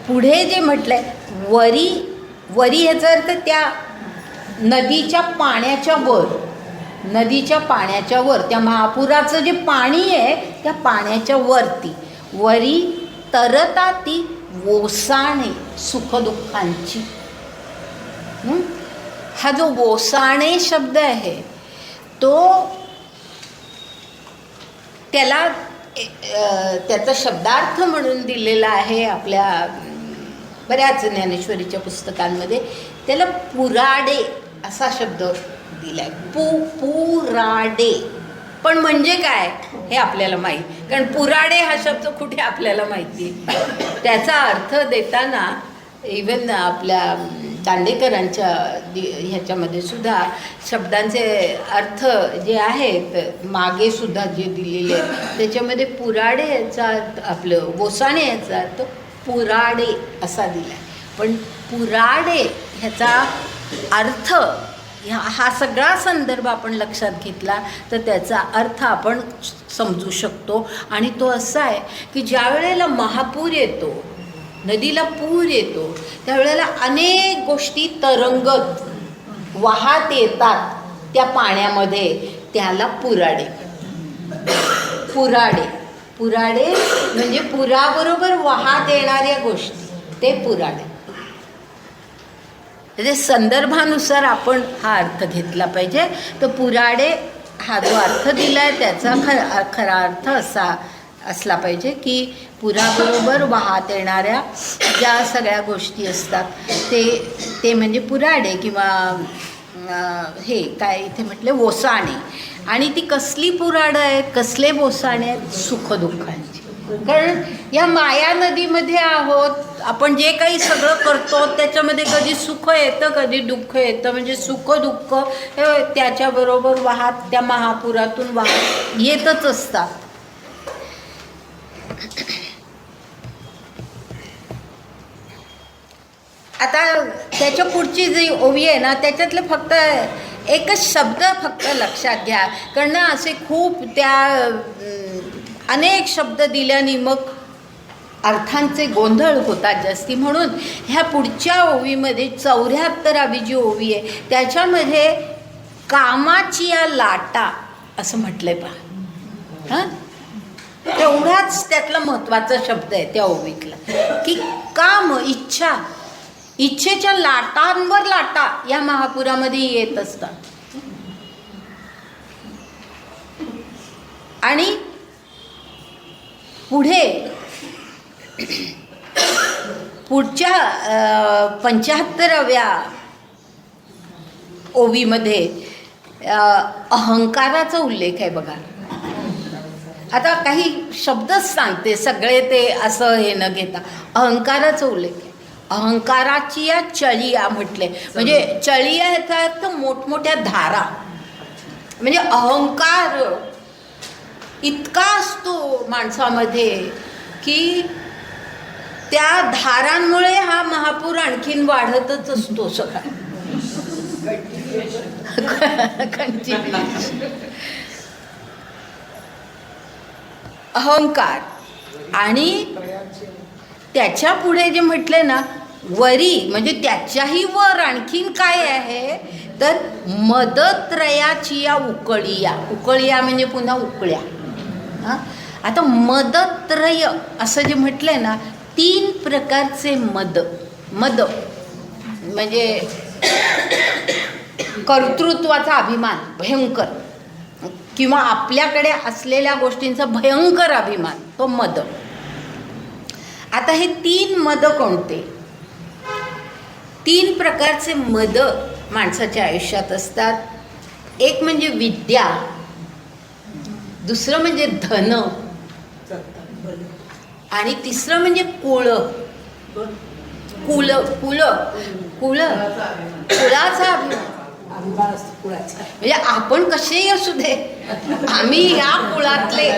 पुढे जे म्हटलंय वरी, वरी ह्याचा अर्थ त्या नदीच्या पाण्याच्या वर, नदीच्या पाण्याच्या वर, त्या महापुराचं जे पाणी आहे त्या पाण्याच्या वरती वरी तरता ती ओसाणे सुखदुःखांची. हा जो ओसाणे शब्द आहे तो त्याला त्याचा शब्दार्थ म्हणून दिलेला आहे आपल्या बऱ्याच ज्ञानेश्वरीच्या पुस्तकांमध्ये. त्याला पुराडे असा शब्द दिला आहे. पुराडे. पण म्हणजे काय हे आपल्याला माहीत, कारण पुराडे हा शब्द कुठे आपल्याला माहिती. त्याचा अर्थ देताना इवन आपल्या दांडेकरांच्या ह्याच्यामध्ये सुद्धा शब्दांचे अर्थ जे आहेत मागे सुद्धा जे दिलेले आहेत त्याच्यामध्ये पुराडे याचा अर्थ, आपलं ओसाणे याचा अर्थ पुराडे असा दिला आहे. पण पुराडे ह्याचा अर्थ हा सगळा संदर्भ आपण लक्षात घेतला तर त्याचा अर्थ आपण समजू शकतो. आणि तो असा आहे की ज्या वेळेला महापूर येतो, नदीला पूर येतो, त्यावेळेला अनेक गोष्टी तरंगत वाहत येतात त्या पाण्यामध्ये, त्याला पुराडे. पुराडे, पुराडे म्हणजे पुराबरोबर वाहत येणाऱ्या गोष्टी, ते पुराडे. म्हणजे संदर्भानुसार आपण हा अर्थ घेतला पाहिजे. तर पुराडे हा जो अर्थ दिला आहे त्याचा खरा अर्थ असा असला पाहिजे की पुराबरोबर वाहत येणाऱ्या ज्या सगळ्या गोष्टी असतात ते म्हणजे पुराडे किंवा हे काय इथे म्हटले ओसाणे. आणि ती कसली पुराडं आहेत, कसले ओसाणे आहेत, सुखदुःखांची. कारण या माया नदीमध्ये आहोत आपण, जे काही सगळं करतो त्याच्यामध्ये कधी सुख येतं कधी दुःख येतं. म्हणजे सुख दुःख हे त्याच्याबरोबर वाहत त्या महापुरातून वाहत येतच असतात. आता त्याच्या पुढची जी ओवी आहे ना त्याच्यातलं फक्त एकच शब्द फक्त लक्षात घ्या, कारण ना असे खूप त्या अनेक शब्द दिल्याने मग अर्थांचे गोंधळ होतात जास्ती. म्हणून ह्या पुढच्या ओवीमध्ये 74वी जी ओवी आहे त्याच्यामध्ये कामाची या लाटा असं म्हटलंय पहा. हां, तेवढाच त्यातला महत्त्वाचा शब्द आहे त्या ओवीतला की काम, इच्छा. इच्छेच्या लाटांवर लाटा या महापुरामध्ये येत असतात. आणि पुढच्या 75व्या ओवीमध्ये अहंकाराचा उल्लेख आहे बघा. आता काही शब्दच सांगते, सगळे ते असं हे न घेता अहंकाराचा उल्लेख आहे. अहंकाराची या चळिया म्हटले, म्हणजे चळिया ह्याचा अर्थ मोठमोठ्या धारा. म्हणजे अहंकार इतका असतो माणसामध्ये की त्या धारांमुळे हा महापूर आणखीन वाढतच असतो सगळा. अहंकार. आणि त्याच्या पुढे जे म्हटले ना वरी, म्हणजे त्याच्याही वर आणखीन काय आहे तर मदत्रयाची या उकळिया. उकळिया म्हणजे पुन्हा उकळ्या. हां, आता मदत्रय असं जे म्हटलंय ना, 3 प्रकारचे मद. म्हणजे कर्तृत्वाचा अभिमान भयंकर, किंवा आपल्याकडे असलेल्या गोष्टींचा भयंकर अभिमान, तो मद. आता हे 3 मद कोणते? 3 प्रकारचे मद माणसाच्या आयुष्यात असतात. एक म्हणजे विद्या, दुसरं म्हणजे धन, आणि तिसरं म्हणजे कुळ. कुळाचा अभिमान असतो कुळाचा. म्हणजे आपण कसेही असू दे, आम्ही ह्या कुळातले,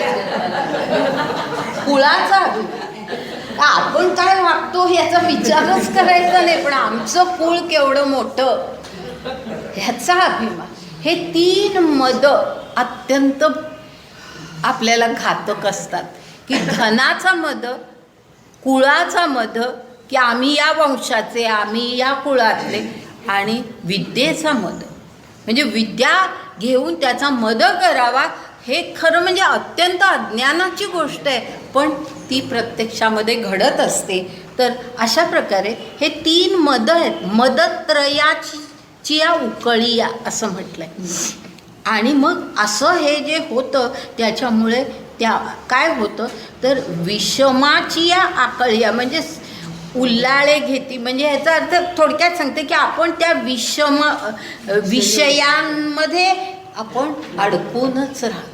कुळाचा अभिमान. आपण काय वागतो ह्याचा विचारच करायचा नाही, पण आमचं कुळ केवढं मोठं ह्याचा अभिमान. हे 3 मद अत्यंत आपल्याला घातक असतात. की धनाचा मद, कुळाचा मद, की आम्ही या वंशाचे, आम्ही या कुळातले, आणि विद्येचा मद, म्हणजे विद्या घेऊन त्याचा मद करावा. हे खरं म्हणजे अत्यंत अज्ञानाची गोष्ट आहे, पण ती प्रत्यक्षामध्ये घडत असते. तर अशा प्रकारे हे 3 मद आहेत. मदत्रयाची या उकळिया असं म्हटलंय. आणि मग असं हे जे होतं त्याच्यामुळे त्या काय होतं तर विषमाची या आकळिया, म्हणजे उल्लाळे घेती. म्हणजे ह्याचा अर्थ थोडक्यात सांगते की आपण त्या विषयांमध्ये आपण अडकूनच राहतो.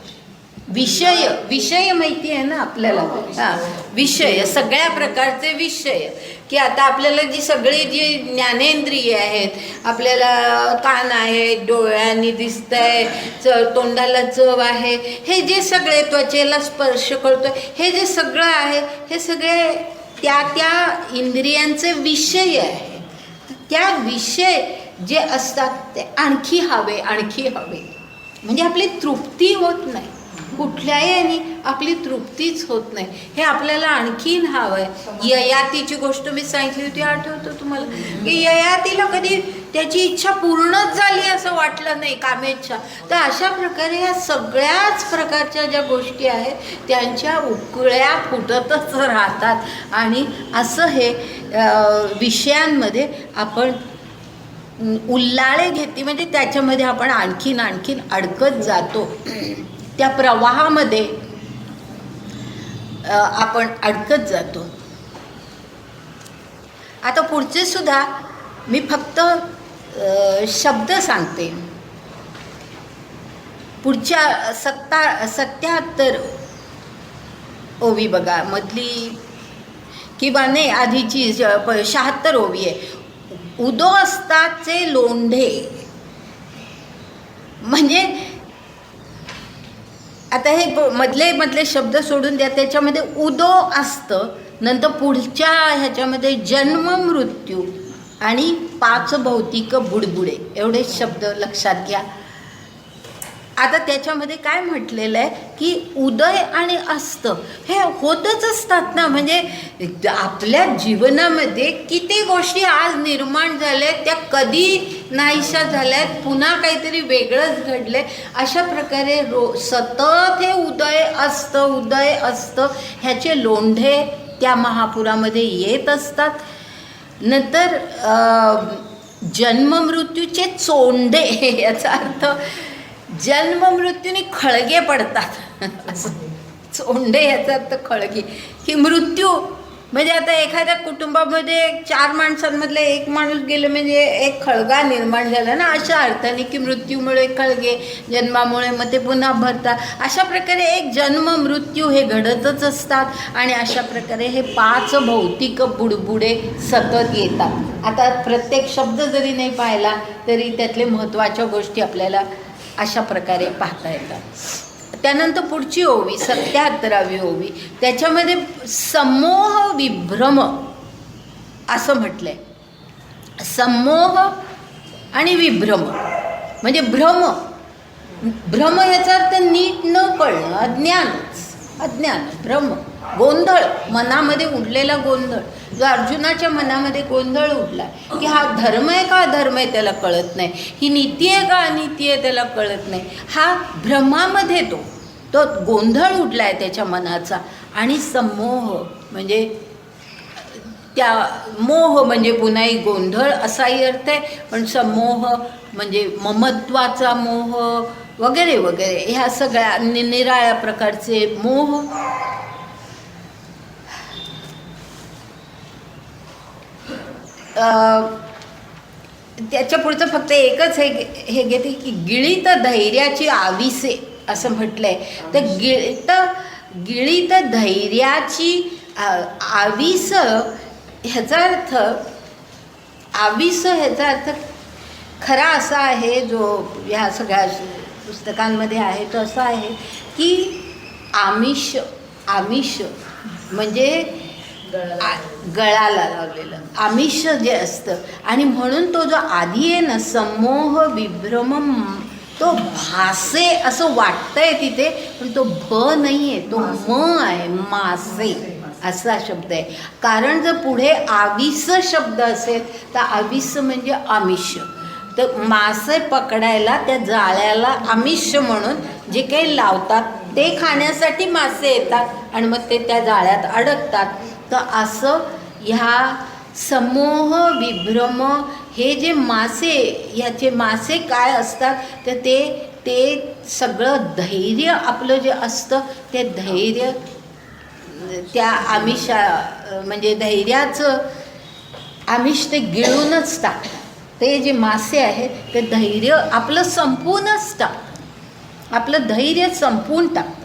विषय माहिती आहे ना आपल्याला. हां, विषय, सगळ्या प्रकारचे विषय. की आता आपल्याला जी सगळी जी ज्ञानेंद्रिय आहेत, आपल्याला कान आहे, डोळ्यांनी दिसतंय, तोंडाला चव आहे, हे जे सगळे त्वचेला स्पर्श करतोय, हे जे सगळं आहे, हे सगळे त्या इंद्रियांचे विषय आहे. त्या विषय जे असतात ते आणखी हवे. म्हणजे आपली तृप्ती होत नाही, कुठल्याही आणि आपली तृप्तीच होत नाही. हे आपल्याला आणखीन हवं आहे. ययातीची गोष्ट मी सांगितली होती, आठवतं तुम्हाला? की ययातीला कधी त्याची इच्छा पूर्णच झाली असं वाटलं नाही, कामेच्छा. तर अशा प्रकारे या सगळ्याच प्रकारच्या ज्या गोष्टी आहेत त्यांच्या उकळ्या फुटतच राहतात. आणि असं हे विषयांमध्ये आपण उल्लाळे घेते, म्हणजे त्याच्यामध्ये आपण आणखीन अडकत जातो. त्या प्रवाहामध्ये आपण अडकत जातो. आता पुढचे सुद्धा मी फक्त शब्द सांगते. पुढच्या 77 ओवी बघा, मधली किंवा नाही आधीची 76 ओवी आहे. उदो असताचे लोंढे. म्हणजे आता हे मधले शब्द सोडून द्या, त्याच्यामध्ये उदो असतं, नंतर पुढच्या ह्याच्यामध्ये जन्म मृत्यू आणि 5 भौतिक बुडबुडे, एवढे शब्द लक्षात घ्या. आता त्याच्यामध्ये काय म्हटलेलं आहे की उदय आणि अस्त हे होतच असतात ना. म्हणजे आपल्या जीवनामध्ये किती गोष्टी आज निर्माण झाल्यात, त्या कधी नाहीशा झाल्यात, पुन्हा काहीतरी वेगळंच घडले. अशा प्रकारे सतत हे उदय अस्त ह्याचे लोंढे त्या महापुरामध्ये येत असतात. नंतर जन्ममृत्यूचे चोंडे, याचा अर्थ जन्ममृत्यूने खळगे पडतात असं. चोंडे याचा अर्थ खळगे, की मृत्यू म्हणजे आता एखाद्या कुटुंबामध्ये 4 माणसांमधलं एक माणूस गेलं म्हणजे एक खळगा निर्माण झाला ना, अशा अर्थाने की मृत्यूमुळे खळगे, जन्मामुळे मग ते पुन्हा भरतात. अशा प्रकारे एक जन्म मृत्यू हे घडतच असतात आणि अशा प्रकारे हे 5 भौतिक बुडबुडे सतत येतात. आता प्रत्येक शब्द जरी नाही पाहिला तरी त्यातले महत्त्वाच्या गोष्टी आपल्याला अशा प्रकारे पाहता येतात. त्यानंतर पुढची ओवी 77वी ओवी, त्याच्यामध्ये समोह विभ्रम असं म्हटलंय. समोह आणि विभ्रम म्हणजे भ्रम. भ्रम याचा अर्थ नीट न कळणं, अज्ञान, भ्रम, गोंधळ, मनामध्ये उडलेला गोंधळ. जो अर्जुनाच्या मनामध्ये गोंधळ उडला की हा धर्म आहे का अधर्म आहे त्याला कळत नाही, ही नीती आहे का अनिती आहे त्याला कळत नाही, हा भ्रमामध्ये तो गोंधळ उडला आहे त्याच्या मनाचा. आणि समोह म्हणजे त्या मोह म्हणजे पुन्हा एक गोंधळ असाही अर्थ आहे, पण समोह म्हणजे ममत्वाचा मोह वगैरे वगैरे, ह्या सगळ्या निराळ्या प्रकारचे मोह. त्याच्या पुढचं फक्त एकच हे घेते की गिळीत धैर्याची आविसे असं म्हटलंय. तर गिळीत धैर्याची आविस ह्याचा अर्थ खरा असा आहे, जो ह्या सगळ्या पुस्तकांमध्ये आहे तो असा आहे की आमिष म्हणजे गळाला लावलेलं आमिष जे असतं. आणि म्हणून तो जो आधी आहे ना समोह विभ्रम, तो भासे असं वाटतंय तिथे, पण तो भ नाही आहे, तो म आहे, मासे असा शब्द आहे. कारण जर पुढे आविस शब्द असेल तर आविस म्हणजे आमिष. तर मासे पकडायला त्या जाळ्याला आमिष म्हणून जे काही लावतात ते खाण्यासाठी मासे येतात आणि मग ते त्या जाळ्यात अडकतात. तर असं ह्या समोह विभ्रम हे जे मासे, ह्याचे मासे काय असतात तर ते सगळं धैर्य आपलं जे असतं ते धैर्य त्या आमिषा म्हणजे धैर्याचं आमिष ते गिळूनच टाकतात. ते जे मासे आहेत ते धैर्य आपलं संपूनच टाकतात, आपलं धैर्य संपून टाकतात.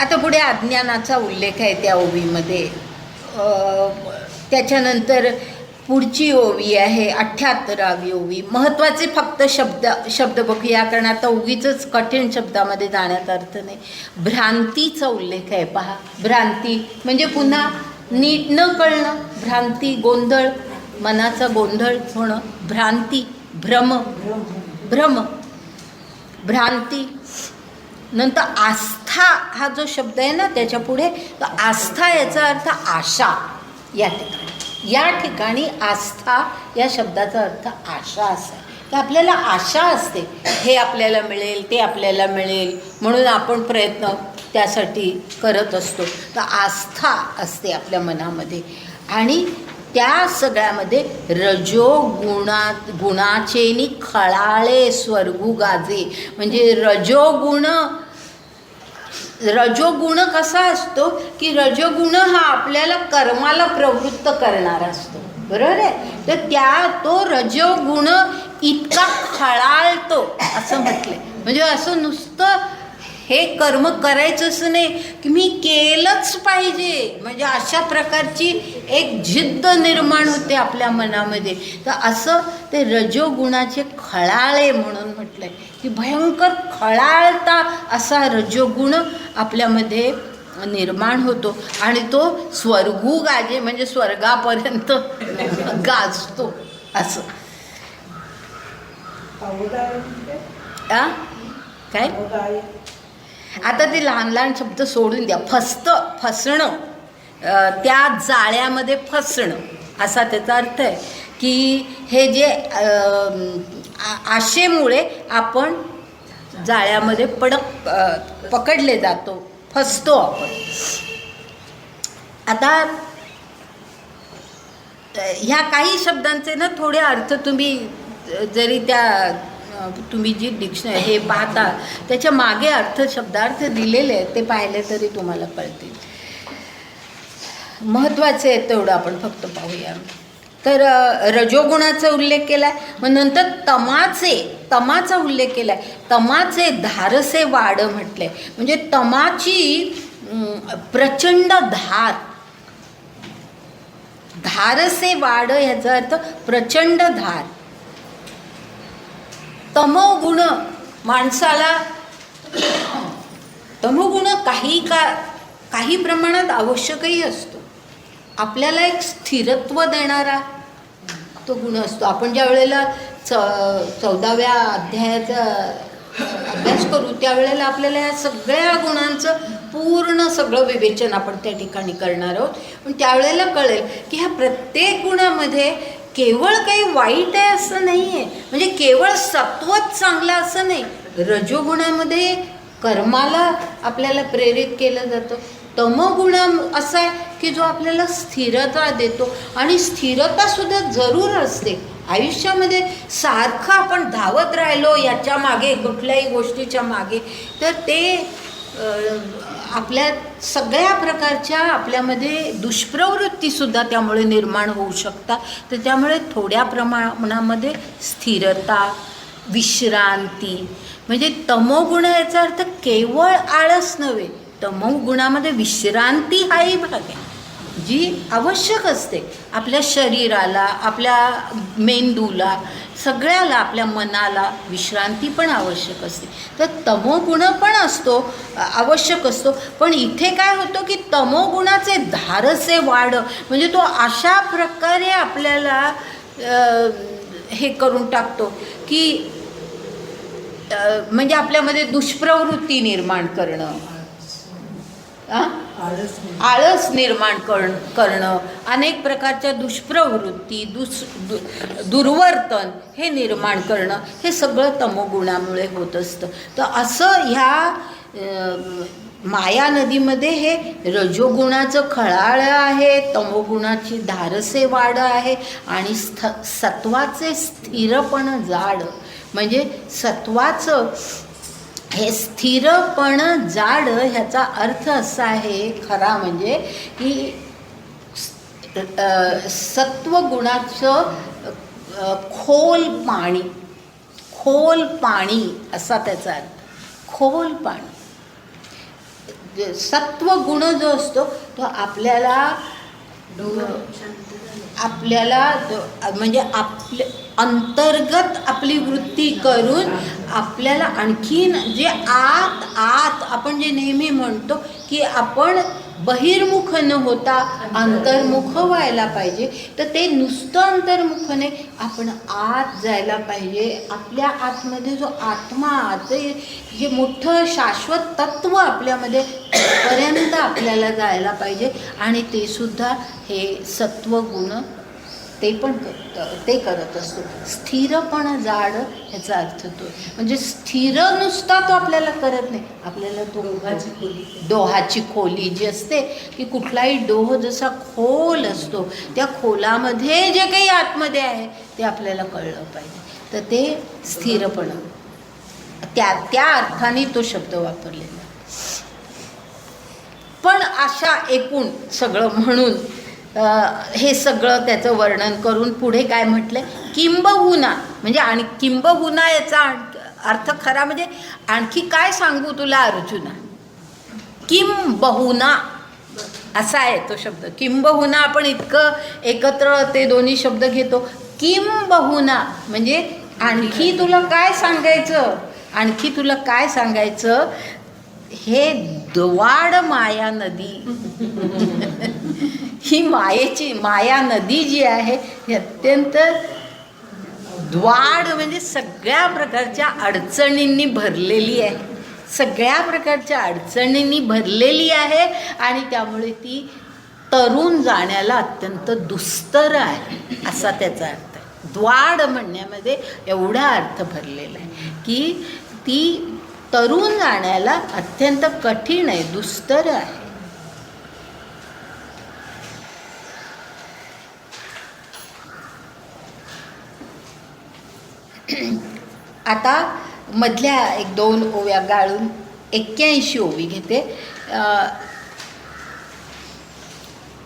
आता पुढे अज्ञानाचा उल्लेख आहे त्या ओवीमध्ये. त्याच्यानंतर पुढची ओवी आहे 78वी ओवी. महत्त्वाचे फक्त शब्द बघूया, कारण आता उगीच कठीण शब्दामध्ये जाण्याचा अर्थ नाही. भ्रांतीचा उल्लेख आहे पहा. भ्रांती म्हणजे पुन्हा नीट न कळणं, भ्रांती गोंधळ, मनाचा गोंधळ होणं, भ्रांती, भ्रम, भ्रांती. नंतर आस्था हा जो शब्द आहे ना त्याच्या पुढे, तर आस्था याचा अर्थ आशा. या ठिकाणी आस्था या शब्दाचा अर्थ आशा असा आहे की आपल्याला आशा असते, हे आपल्याला मिळेल, ते आपल्याला मिळेल, म्हणून आपण प्रयत्न त्यासाठी करत असतो. तर आस्था असते आपल्या मनामध्ये. आणि त्या सगळ्यामध्ये गुणाचेनी खळाळे स्वर्गू गाजे. म्हणजे रजोगुण कसा असतो की रजोगुण हा आपल्याला कर्माला प्रवृत्त करणारा असतो, बरोबर आहे. तर तो रजोगुण इतका खळाळतो असं म्हटलंय. म्हणजे असं नुसतं हे कर्म करायचंच नाही की मी केलंच पाहिजे, म्हणजे अशा प्रकारची एक जिद्द निर्माण होते आपल्या मनामध्ये. तर असं ते रजोगुणाचे खळाळे म्हणून म्हटलंय की भयंकर खळाळता असा रजोगुण आपल्यामध्ये निर्माण होतो आणि तो स्वर्गू गाजे म्हणजे स्वर्गापर्यंत गाजतो असं. काय आता ते लहान लहान शब्द सोडून द्या. फसणं, त्या जाळ्यामध्ये फसणं असा त्याचा अर्थ आहे की हे जे आशेमुळे आपण जाळ्यामध्ये पकडले जातो, फसतो आपण. आता ह्या काही शब्दांचे ना थोडे अर्थ तुम्ही जरी तुम्ही जी डिक्शनरी हे पाहता त्याच्या मागे शब्दार्थ दिलेले आहेत ते पाहिले तरी तुम्हाला कळतील. महत्त्वाचे आहे तेवढं आपण फक्त पाहूया. तर रजोगुणाचा उल्लेख केला आहे. मग नंतर तमाचा उल्लेख केला आहे. तमाचे धारसे वाढ म्हटले, म्हणजे तमाची प्रचंड धारसे वाढ ह्याचा अर्थ प्रचंड धार. तमोगुण माणसाला तमोगुण काही प्रमाणात आवश्यकही असतो. आपल्याला एक स्थिरत्व देणारा तो गुण असतो. आपण ज्या वेळेला 14व्या अध्यायाचा अभ्यास करू त्यावेळेला आपल्याला या सगळ्या गुणांचं पूर्ण सगळं विवेचन आपण त्या ठिकाणी करणार आहोत. पण त्यावेळेला कळेल की ह्या प्रत्येक गुणामध्ये केवळ काही वाईट आहे असं नाही आहे, म्हणजे केवळ सत्वच चांगलं असं नाही. रजोगुणामध्ये कर्माला आपल्याला प्रेरित केलं जातं. तमोगुण असा आहे की जो आपल्याला स्थिरता देतो, आणि स्थिरतासुद्धा जरूर असते आयुष्यामध्ये. सारखं आपण धावत राहिलो याच्या मागे, कुठल्याही गोष्टीच्या मागे, तर ते आपल्या सगळ्या प्रकारच्या आपल्यामध्ये दुष्प्रवृत्तीसुद्धा त्यामुळे निर्माण होऊ शकतात. तर त्यामुळे थोड्या प्रमाणामध्ये स्थिरता, विश्रांती, म्हणजे तमोगुण याचा अर्थ केवळ आळस नव्हे, तमोगुणामध्ये विश्रांती हाही भाग आहे जी आवश्यक असते. आपल्या शरीराला, आपल्या मेंदूला, सगळ्याला, आपल्या मनाला विश्रांती पण आवश्यक असते. तर तमोगुण पण आवश्यक असतो. पण इथे काय होतं की तमोगुणाचे धारसे वाढ, म्हणजे तो अशा प्रकारे आपल्याला हे करून टाकतो की म्हणजे आपल्यामध्ये दुष्प्रवृत्ती निर्माण करणं, आळस निर्माण करणं, अनेक प्रकारच्या दुष्प्रवृत्ती, दुर्वर्तन हे निर्माण करणं, हे सगळं तमोगुणामुळे होत असतं. तर असं ह्या माया नदीमध्ये हे रजोगुणाचं खळाळं आहे, तमोगुणाची धारसे वाढ आहे, आणि सत्वाचे स्थिरपण जाड, म्हणजे सत्वाचं हे स्थिरपण जाड ह्याचा अर्थ असा आहे खरा, म्हणजे की सत्वगुणाचं खोल पाणी असा त्याचा अर्थ. खोल पाणी, सत्वगुण जो असतो तो आपल्याला म्हणजे अंतर्गत आपली वृत्ती करून आपल्याला आणखीन जे आत आपण जे नेहमी म्हणतो की आपण बहिर्मुख न होता अंतर्मुख व्हायला पाहिजे, तर ते नुसतं अंतर्मुख नाही, आपण आत जायला पाहिजे. आपल्या आतमध्ये जो आत्मा, जे मोठं शाश्वत तत्व आपल्यामध्ये पर्यंत आपल्याला जायला पाहिजे. आणि ते सुद्धा हे सत्वगुण ते करत असतो. स्थिरपण जाड ह्याचा अर्थ तो, म्हणजे स्थिर नुसता तो आपल्याला करत नाही, आपल्याला तो डोहाची खोली जी असते की कुठलाही डोह जसा खोल असतो, त्या खोलामध्ये जे काही आतमध्ये आहे ते आपल्याला कळलं पाहिजे. तर ते स्थिरपण, त्या अर्थाने तो शब्द वापरलेला. पण अशा एकूण सगळं म्हणून हे सगळं त्याचं वर्णन करून पुढे काय म्हटलं, किंबहुना, म्हणजे आणि किंबहुना याचा अर्थ खरा म्हणजे आणखी काय सांगू तुला अर्जुना. किंबहुना असा आहे तो शब्द. किंबहुना आपण इतकं एकत्र ते दोन्ही शब्द घेतो. किंबहुना म्हणजे आणखी तुला काय सांगायचं, आणखी तुला काय सांगायचं. हे द्वाड माया नदी ही माया नदी जी आहे ही अत्यंत द्वाड, म्हणजे सगळ्या प्रकारच्या अडचणींनी भरलेली आहे, सगळ्या प्रकारच्या अडचणींनी भरलेली आहे, आणि त्यामुळे ती तरुण जाण्याला अत्यंत दुस्तर आहे असा त्याचा अर्थ आहे. द्वाड म्हणण्यामध्ये एवढा अर्थ भरलेला आहे की ती तरुण जाण्याला अत्यंत कठीण आहे, दुस्तर आहे. आता मधल्या एक दोन ओव्या गाळून 81 ओवी घेते.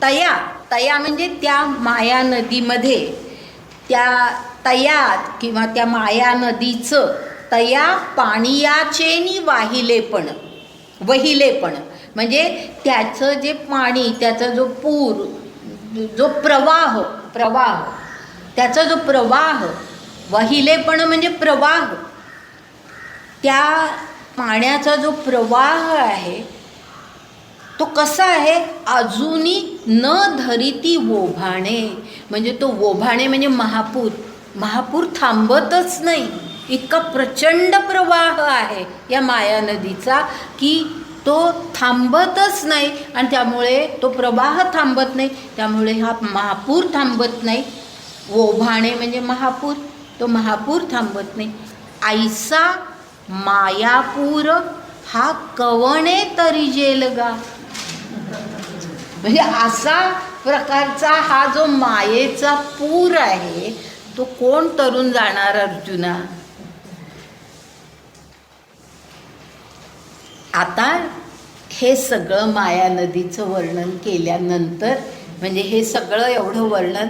तया म्हणजे त्या माया नदीमध्ये, त्या तयात किंवा त्या माया नदीचं तया पाणीयाचेनी वहिलेपण म्हणजे त्याचं जे पाणी, त्याचा जो पूर, जो प्रवाह त्याचा जो प्रवाह, वहिलेपण म्हणजे प्रवाह, त्या पाण्याचा जो प्रवाह आहे तो कसा आहे, अजूनी न धरिती ओभाणे, म्हणजे तो ओभाणे म्हणजे महापूर थांबतच नाही. इतका प्रचंड प्रवाह आहे या माया नदीचा की तो थांबतच नाही, आणि त्यामुळे तो प्रवाह थांबत नाही, त्यामुळे हा महापूर थांबत नाही. ओभाणे म्हणजे महापूर, तो महापूर थांबत नाही. ऐसा मायापूर हा कवणे तरी जेलगा, म्हणजे असा प्रकारचा हा जो मायेचा पूर आहे तो कोण तरून जाणार अर्जुना. आता हे सगळं माया नदीचं वर्णन केल्यानंतर, म्हणजे हे सगळं एवढं वर्णन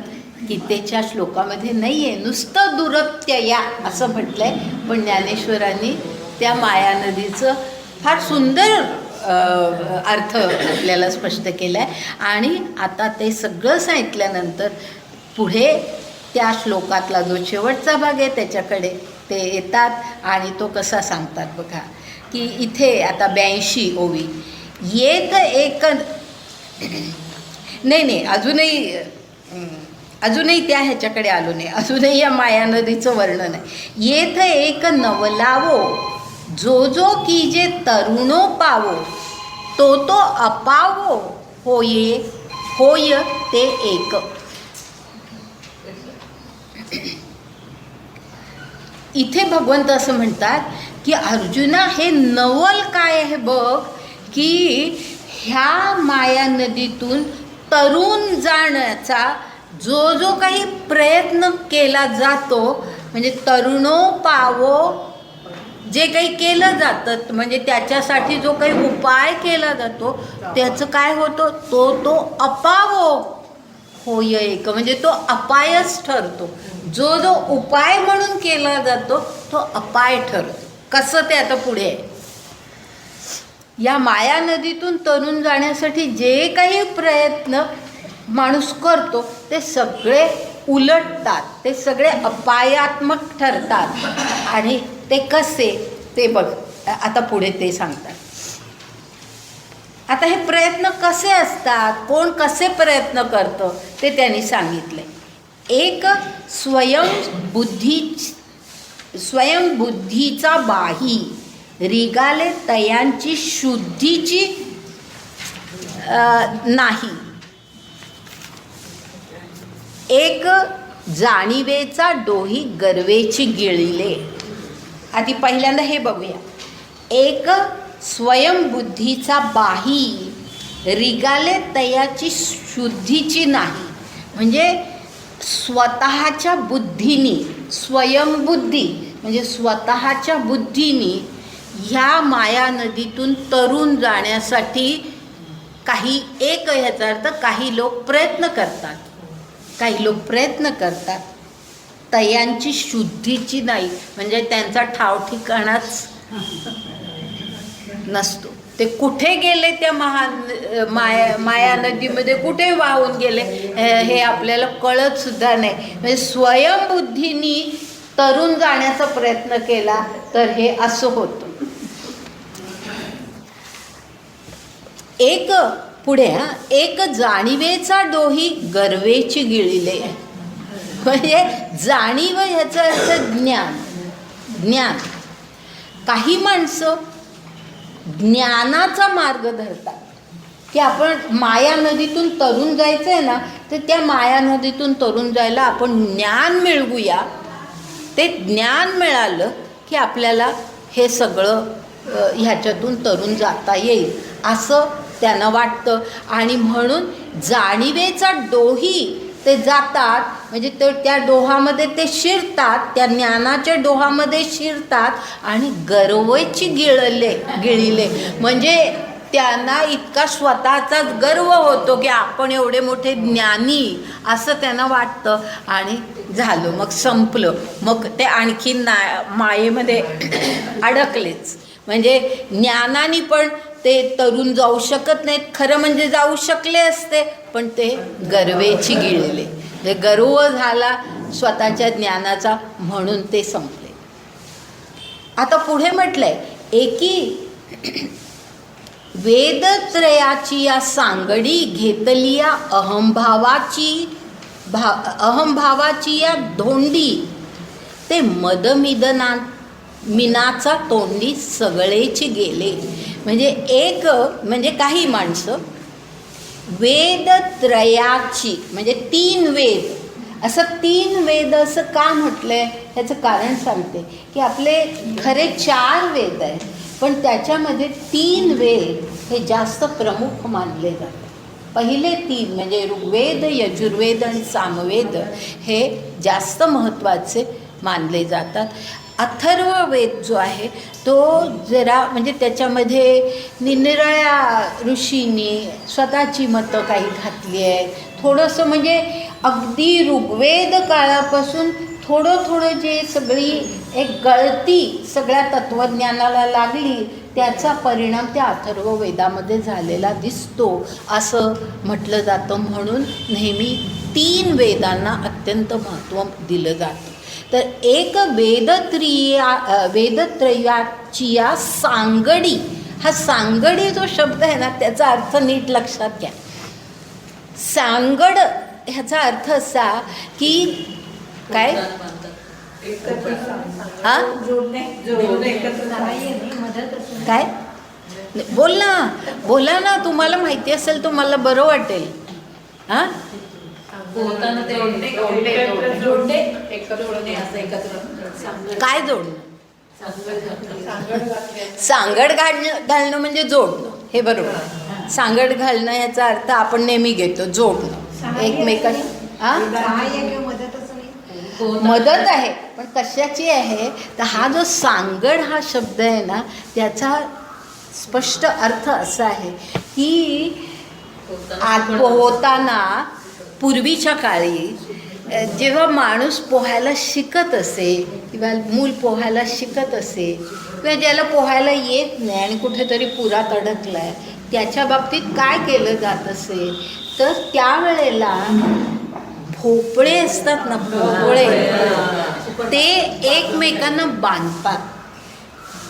गीतेच्या श्लोकामध्ये नाही आहे, नुसतं दुरत्यया असं म्हटलं आहे, पण ज्ञानेश्वरांनी त्या माया नदीचं फार सुंदर अर्थ आपल्याला स्पष्ट केला आहे. आणि आता ते सगळं सांगितल्यानंतर पुढे त्या श्लोकातला जो शेवटचा भाग आहे त्याच्याकडे ते येतात आणि तो कसा सांगतात बघा, की इथे आता 82 ओवी, येत एक नाही अजूनही त्या ह्याच्याकडे आलो नाही, अजूनही या माया नदीचं वर्णन आहे. येथ एक नवलावो जो कीजे तरुणो पावो, तो अपावो होय ते एक. इथे भगवंत असं म्हणतात की अर्जुना हे नवल काय आहे बघ, की ह्या माया नदीतून तरुण जाण्याचा जो काही प्रयत्न केला जातो, म्हणजे तरुणो पावो, जे काही केलं जातं म्हणजे त्याच्यासाठी जो काही उपाय केला जातो त्याचं काय होतं, तो अपावो होय एक, म्हणजे तो अपायच ठरतो. जो उपाय म्हणून केला जातो तो अपाय ठरतो. कसं ते आता पुढे आहे. या माया नदीतून तरुण जाण्यासाठी जे काही प्रयत्न माणूस करतो ते सगळे उलटतात, ते सगळे अपायात्मक ठरतात. आणि ते कसे ते बघ आता पुढे ते सांगतात. आता हे प्रयत्न कसे असतात, कोण कसे प्रयत्न करतं ते त्यांनी सांगितले. एक स्वयंबुद्धीचा बाही रिगाले तयांची शुद्धीची नाही. एक जाणीवेचा डोही गर्वेची गिळिले. आधी पहिल्यांदा हे बघूया. एक स्वयंबुद्धीचा बाही रिगाले तयाची शुद्धीची नाही, म्हणजे स्वतःच्या बुद्धीनी, स्वयंबुद्धी म्हणजे स्वतःच्या बुद्धीनी ह्या माया नदीतून तरुण जाण्यासाठी काही एक ह्याचा अर्थ काही लोक प्रयत्न करतात, तयांची शुद्धीची नाही, म्हणजे त्यांचा ठाव ठिकाणाच नसतो. ते कुठे गेले त्या माया नदीमध्ये, कुठे वाहून गेले हे आपल्याला कळत सुद्धा नाही. म्हणजे स्वयंबुद्धीनी तरुण जाण्याचा प्रयत्न केला तर हे असं होतं. एक पुढे एक जाणीवेचा डोही गर्वेची गिळिले, म्हणजे जाणीव ह्याचं अर्थ ज्ञान. काही माणसं ज्ञानाचा मार्ग धरतात की आपण माया नदीतून तरुण जायचं आहे ना, तर त्या माया नदीतून तरुण जायला आपण ज्ञान मिळवूया. ते ज्ञान मिळालं की आपल्याला हे सगळं ह्याच्यातून तरुण जाता येईल असं त्यांना वाटतं. आणि म्हणून जाणीवेचा डोही ते जातात, म्हणजे ते त्या डोहामध्ये ते शिरतात, त्या ज्ञानाच्या डोहामध्ये शिरतात आणि गर्वची गिळले म्हणजे त्यांना इतका स्वतःचाच गर्व होतो की आपण एवढे मोठे ज्ञानी असं त्यांना वाटतं आणि झालं, मग संपलं. मग ते आणखीन मायेमध्ये अडकलेच. म्हणजे ज्ञानाने पण ते तरुण जाऊ शकत नाहीत. खरं म्हणजे जाऊ शकले असते, पण ते गर्वेची गिळले, म्हणजे गर्व झाला स्वतःच्या ज्ञानाचा, म्हणून ते संपले. आता पुढे म्हटलंय, एकी वेदत्रयाची या सांगडी घेतली या अहंभावाची या धोंडी, ते मिनाचा तोंडी सगळेची गेले. म्हणजे काही माणसं वेदत्रयाची म्हणजे 3 वेद, असं 3 वेद असं का म्हटलंय ह्याचं कारण सांगते की आपले खरे 4 वेद आहेत, पण त्याच्यामध्ये 3 वेद हे जास्त प्रमुख मानले जातात. पहिले 3 म्हणजे ऋग्वेद, यजुर्वेद आणि सामवेद हे जास्त महत्त्वाचे मानले जातात. अथर्ववेद जो आहे तो जरा म्हणजे त्याच्यामध्ये निरनिराळ्या ऋषींनी स्वतःची मतं काही घातली आहेत. थोडंसं म्हणजे अगदी ऋग्वेद काळापासून थोडं जे सगळी एक गळती सगळ्या तत्त्वज्ञानाला लागली, त्याचा परिणाम त्या अथर्ववेदामध्ये झालेला दिसतो असं म्हटलं जातं. म्हणून नेहमी 3 वेदांना अत्यंत महत्त्व दिलं जातं. तर एक वेदत्रयाची या सांगडी, हा सांगडी जो शब्द आहे ना त्याचा अर्थ नीट लक्षात घ्या. सांगड ह्याचा अर्थ असा की काय हा काय बोला ना तुम्हाला माहिती असेल तर मला बरं वाटेल. हां काय जोडणं? सांगड घालणं म्हणजे जोडणं, हे बरोबर. सांगड घालणं याचा अर्थ आपण नेहमी घेतो जोडणं एकमेकांना. मदत आहे, पण कशाची आहे तर हा जो सांगड हा शब्द आहे ना त्याचा स्पष्ट अर्थ असा आहे की पोहताना पूर्वीच्या काळी जेव्हा माणूस पोहायला शिकत असे किंवा मूल पोहायला शिकत असे किंवा ज्याला पोहायला येत नाही आणि कुठेतरी पुरात अडकला आहे, त्याच्या बाबतीत काय केलं जात असे तर त्यावेळेला भोपळे असतात ना, भोपळे ते एकमेकांना बांधतात.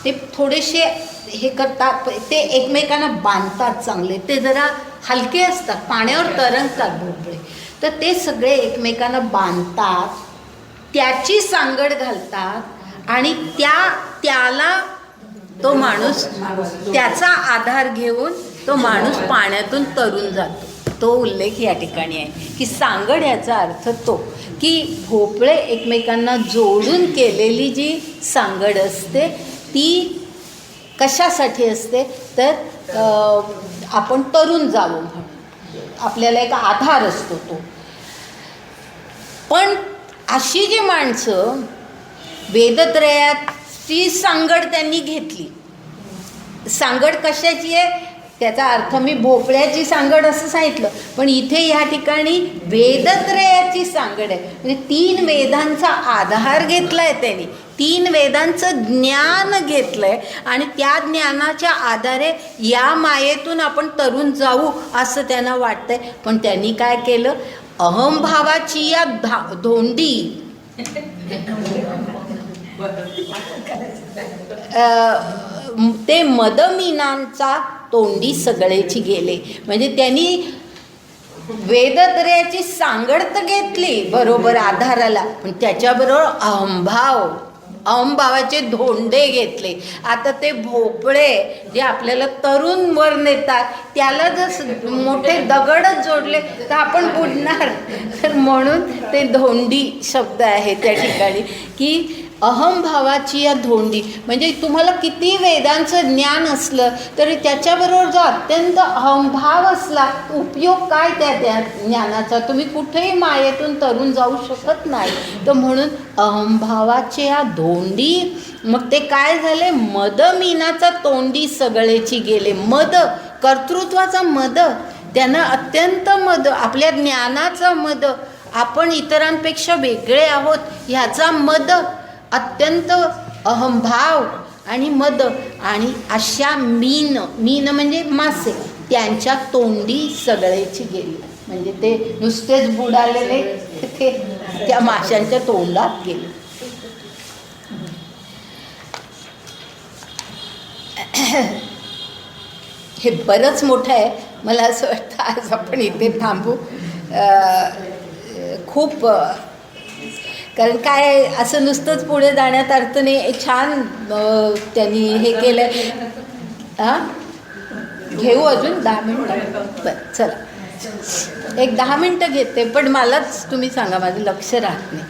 ते थोडेसे हे करतात, ते एकमेकांना बांधतात चांगले. ते जरा हलके असतात, पाण्यावर तरंगतात भोपळे. तर ते सगळे एकमेकांना बांधतात, त्याची सांगड घालतात आणि त्याला तो माणूस त्याचा आधार घेऊन तो माणूस पाण्यातून तरून जातो. तो उल्लेख या ठिकाणी आहे की सांगड याचा अर्थ तो की भोपळे एकमेकांना जोडून केलेली जी सांगड असते ती कशासाठी असते तर आपण तरून जावं म्हणून, आपल्याला एक आधार असतो तो. पण अशी जी माणसं वेदत्रयाची सांगड त्यांनी घेतली. सांगड कशाची आहे त्याचा अर्थ मी भोपळ्याची सांगड असं सांगितलं, पण इथे ह्या ठिकाणी वेदत्रयाची सांगड आहे. म्हणजे 3 वेदांचा आधार घेतला आहे त्यांनी, 3 वेदांचं ज्ञान घेतलं आहे आणि त्या ज्ञानाच्या आधारे या मायेतून आपण तरून जाऊ असं त्यांना वाटतंय. पण त्यांनी काय केलं, अहंभावाची या धोंडी ते मदमिनांचा तोंडी सगळेची गेले. म्हणजे त्यांनी वेदत्रयाची सांगड तर घेतली बरोबर आधाराला, पण त्याच्याबरोबर अहंभावाचे धोंडे घेतले. आता ते भोपळे जे आपल्याला तरुण वर नेतात त्याला जर मोठे दगडच जोडले तर आपण बुडणार. तर म्हणून ते धोंडी शब्द आहे त्या ठिकाणी की अहंभावाची या धोंडी, म्हणजे तुम्हाला किती वेदांचं ज्ञान असलं तरी त्याच्याबरोबर जो अत्यंत अहंभाव असला, उपयोग काय त्या ज्ञानाचा? तुम्ही कुठेही मायेतून तरून जाऊ शकत नाही. तर म्हणून अहंभावाची या धोंडी, मग ते काय झाले? मद मीनाचा तोंडी सगळेची गेले. मद, कर्तृत्वाचा मद, त्यानं अत्यंत मद, आपल्या ज्ञानाचा मद, आपण इतरांपेक्षा वेगळे आहोत ह्याचा मद, अत्यंत अहंभाव आणि मद, आणि अशा मीन, मीन म्हणजे मासे, त्यांच्या तोंडी सगळेची गेली. म्हणजे ते नुसतेच बुडालेले ते त्या माशांच्या तोंडात गेले. हे बरंच मोठं आहे. मला असं वाटतं आज आपण इथे थांबू. खूप, कारण काय असं नुसतंच पुढे जाण्यात अर्थ नाही. छान त्यांनी हे केलं. हां, घेऊ अजून 10 मिनटं? बरं, चला 10 मिनटं घेते, पण मलाच तुम्ही सांगा, माझं लक्ष राहत नाही.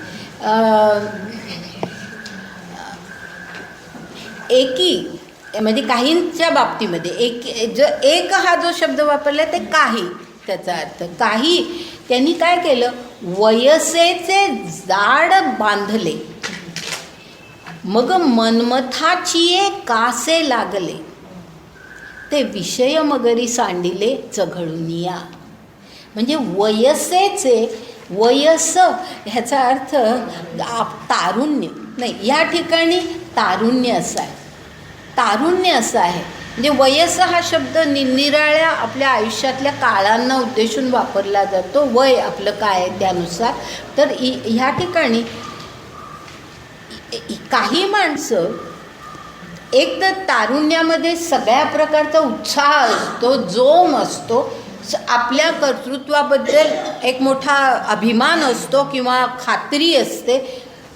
एकी म्हणजे काहींच्या बाबतीमध्ये एक हा जो शब्द वापरला ते काही, त्याचा अर्थ काही. त्यांनी काय केलं? वयसेचे जाड बांधले, मग मनमथाचिये कासे लागले, ते विषय मगरी सांडिले चघळूनिया. म्हणजे वयसेचे, वयस ह्याचा अर्थ तारुण्य नाही, या ठिकाणी तारुण्य असा आहे. तारुण्य असं आहे. म्हणजे वयस हा शब्द निरनिराळ्या आपल्या आयुष्यातल्या काळांना उद्देशून वापरला जातो. वय आपलं काय आहे त्यानुसार. तर ह्या ठिकाणी काही माणसं एक तर तारुण्यामध्ये सगळ्या प्रकारचा उत्साह असतो, जोम असतो, आपल्या कर्तृत्वाबद्दल एक मोठा अभिमान असतो किंवा खात्री असते,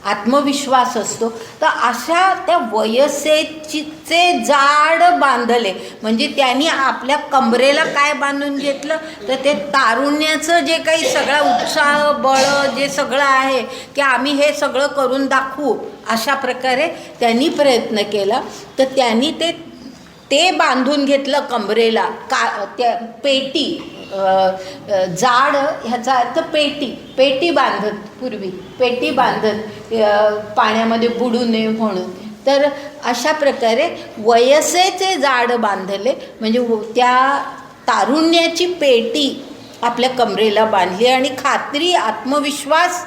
आत्मविश्वास असतो. तर अशा त्या वयसेचे जाड बांधले, म्हणजे त्यांनी आपल्या कमरेला काय बांधून घेतलं? तर ते तारुण्याचं जे काही सगळा उत्साह, बळ जे सगळं आहे की आम्ही हे सगळं करून दाखवू, अशा प्रकारे त्यांनी प्रयत्न केला. तर त्यांनी ते बांधून घेतलं कमरेला. त्या पेटी, जाड ह्याचा अर्थ पेटी बांधत, पूर्वी पेटी बांधत पाण्यामध्ये बुडू नये म्हणून. तर अशा प्रकारे वयसेचे जाड बांधले, म्हणजे त्या तारुण्याची पेटी आपल्या कमरेला बांधली आणि खात्री, आत्मविश्वास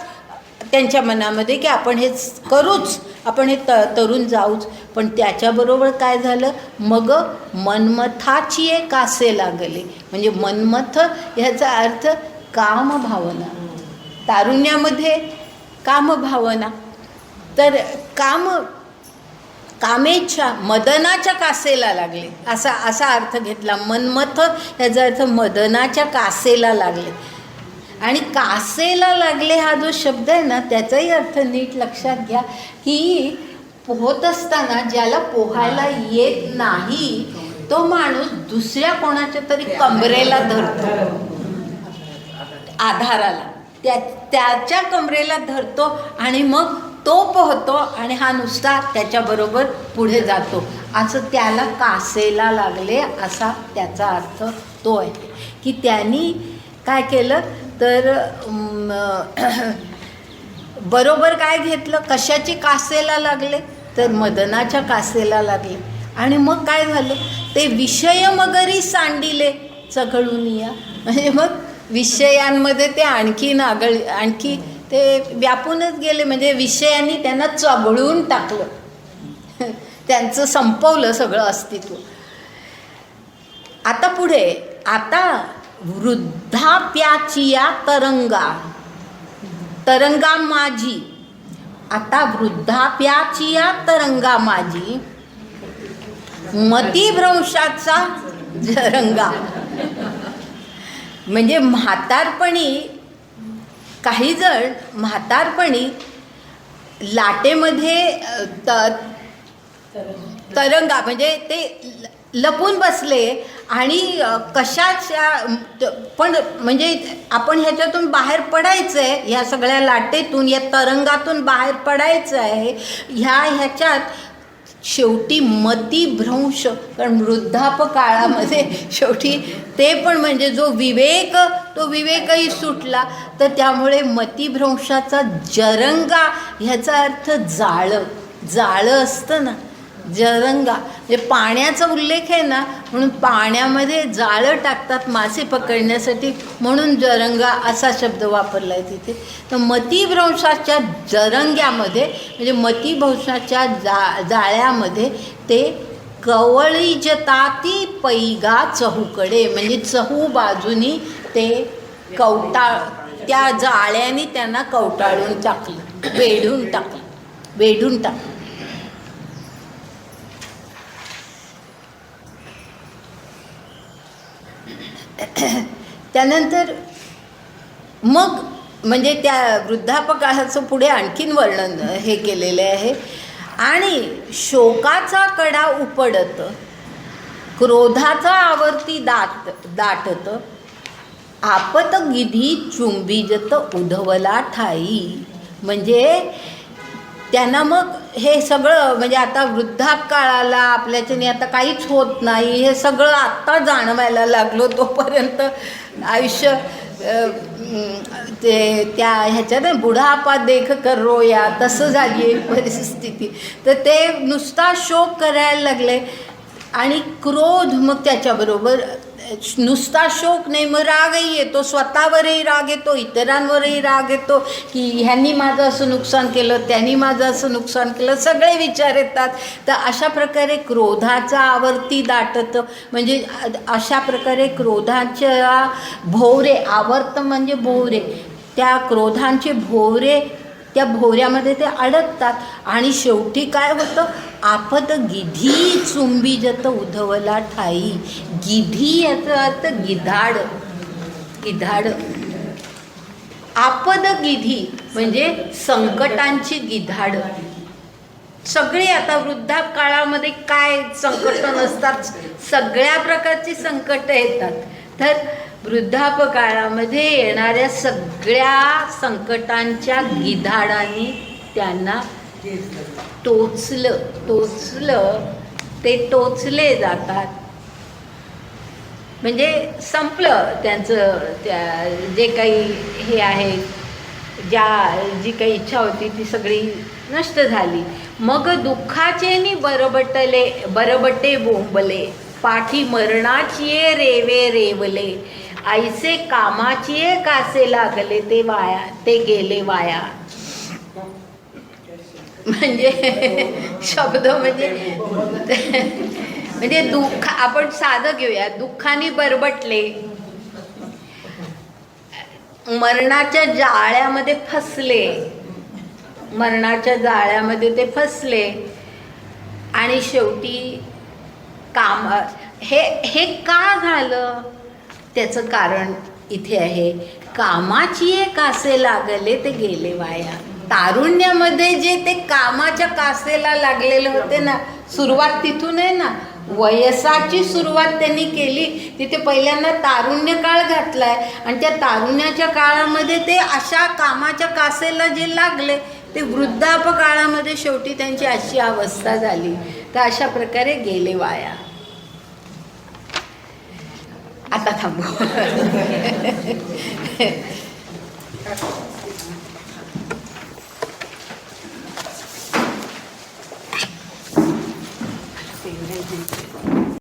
त्यांच्या मनामध्ये की आपण हे करूच, आपण हे तरून जाऊच. पण त्याच्याबरोबर काय झालं? मग मनमथाची कासे लागले, म्हणजे मनमथ ह्याचा अर्थ कामभावना. तारुण्यामध्ये कामभावना, तर कामेच्छा, मदनाच्या कासेला लागले, असा अर्थ घेतला. मनमथ ह्याचा अर्थ मदनाच्या कासेला लागले. आणि कासेला लागले हा जो शब्द आहे ना, त्याचाही अर्थ नीट लक्षात घ्या की पोहत असताना ज्याला पोहायला येत नाही तो माणूस दुसऱ्या कोणाच्या तरी कमरेला धरतो, आधाराला त्याच्या कमरेला धरतो आणि मग तो पोहतो आणि हा नुसता त्याच्याबरोबर पुढे जातो. असं त्याला कासेला लागले असा त्याचा अर्थ तो आहे. की त्यांनी काय केलं तर बरोबर काय घेतलं? कशाची कासेला लागले? तर मदनाच्या कासेला लागले. आणि मग काय झालं? ते विषय मगरी सांडिले चघळूनिया, म्हणजे मग विषयांमध्ये ते आणखी ते व्यापूनच गेले. म्हणजे विषयांनी त्यांना चघळून टाकलं, त्यांचं संपवलं सगळं अस्तित्व. आता पुढे, आता वृद्धाप्याची या तरंगा माझी, आता वृद्धाप्याची या तरंगा माझी, मतिभ्रंशाचा रंगा. म्हणजे म्हातारपणी, काही जण म्हातारपणी लाटेमध्ये तरंगा, म्हणजे ते लपून बसले आणि कशाच्या पण म्हणजे आपण ह्याच्यातून बाहेर पडायचं आहे, ह्या सगळ्या लाटेतून, या तरंगातून बाहेर पडायचं आहे. ह्याच्यात शेवटी मतिभ्रंश, कारण वृद्धापकाळामध्ये शेवटी ते पण म्हणजे जो विवेक, तो विवेकही सुटला. तर त्यामुळे मतिभ्रंशाचा जरंगा, ह्याचा अर्थ जाळं असतं ना, जरंगा म्हणजे पाण्याचा उल्लेख आहे ना, म्हणून पाण्यामध्ये जाळं टाकतात मासे पकडण्यासाठी, म्हणून जरंगा असा शब्द वापरला आहे तिथे. तर मतिभ्रंशाच्या जरंग्यामध्ये म्हणजे मतिभ्रंशाच्या जाळ्यामध्ये ते कवळीजताती पैगा चहूकडे, म्हणजे चहू बाजूनी ते त्या जाळ्याने त्यांना कवटाळून टाकलं, वेढून टाकलं. त्यानंतर मग म्हणजे त्या वृद्धापकाळाचं पुढे आणखीन वर्णन हे केलेलं आहे. आणि शोकाचा कडा उपडत, क्रोधाचा आवर्ती दाटत, आपत गिधी चुंबीजत उधवला ठाई. म्हणजे त्यांना मग हे सगळं म्हणजे आता वृद्धापकाळाला आपल्याच्याने आता काहीच होत नाही, हे सगळं आत्ता जाणवायला लागलो. तोपर्यंत आयुष्य ते त्या ह्याच्यात बुढापा देख कर रोया तसं झाली आहे परिस्थिती. तर ते नुसता शोक करायला लागले आणि क्रोध, मग त्याच्याबरोबर नुसता शोक नाही, मग रागही येतो, स्वतःवरही राग येतो, इतरांवरही राग येतो की ह्यांनी माझं असं नुकसान केलं, त्यांनी माझं असं नुकसान केलं, सगळे विचार येतात. तर अशा प्रकारे क्रोधाचा आवर्ती दाटत, म्हणजे अशा प्रकारे क्रोधाच्या भोवरे, आवर्त म्हणजे भोवरे, त्या क्रोधांचे भोवरे, त्या भोवऱ्यामध्ये ते अडकतात. आणि शेवटी काय होतं, आपत गिधी चुंबीजत उधवला ठाई. गिधी याचा अर्थ गिधाड. आपद गिधी म्हणजे संकटांची गिधाड. सगळे आता वृद्धापकाळामध्ये काय संकट नसतात, सगळ्या प्रकारची संकट येतात. तर वृद्धापकाळामध्ये येणाऱ्या सगळ्या संकटांच्या गिधाडांनी त्यांना टोचलं, ते टोचले जातात. म्हणजे संपलं त्यांचं, त्या जे काही हे आहे, जी काही इच्छा होती ती सगळी नष्ट झाली. मग दुःखाचेनी बरबटे बोंबले, पाठी मरणाचिये रेवे रेवले, ऐसे कामाचिये कासे लागले ते गेले वाया. म्हणजे शब्द म्हणजे दुःख आपण साधं घेऊया, दुःखाने बरबटले, मरणाच्या जाळ्यामध्ये ते फसले आणि शेवटी हे का झालं, त्याचं कारण इथे आहे. कामाची कासे लागले ते गेले वाया. तारुण्यामध्ये जे ते कामाच्या कासेला लागलेले होते ना, सुरुवात तिथून आहे ना, वयसाची सुरुवात त्यांनी केली. तिथे पहिल्यांदा तारुण्य काळ घातलाय आणि त्या तारुण्याच्या काळामध्ये ते अशा कामाच्या कासेला जे लागले ते वृद्धापकाळामध्ये शेवटी त्यांची अशी अवस्था झाली. तर अशा प्रकारे गेले वाया. आता थांबू.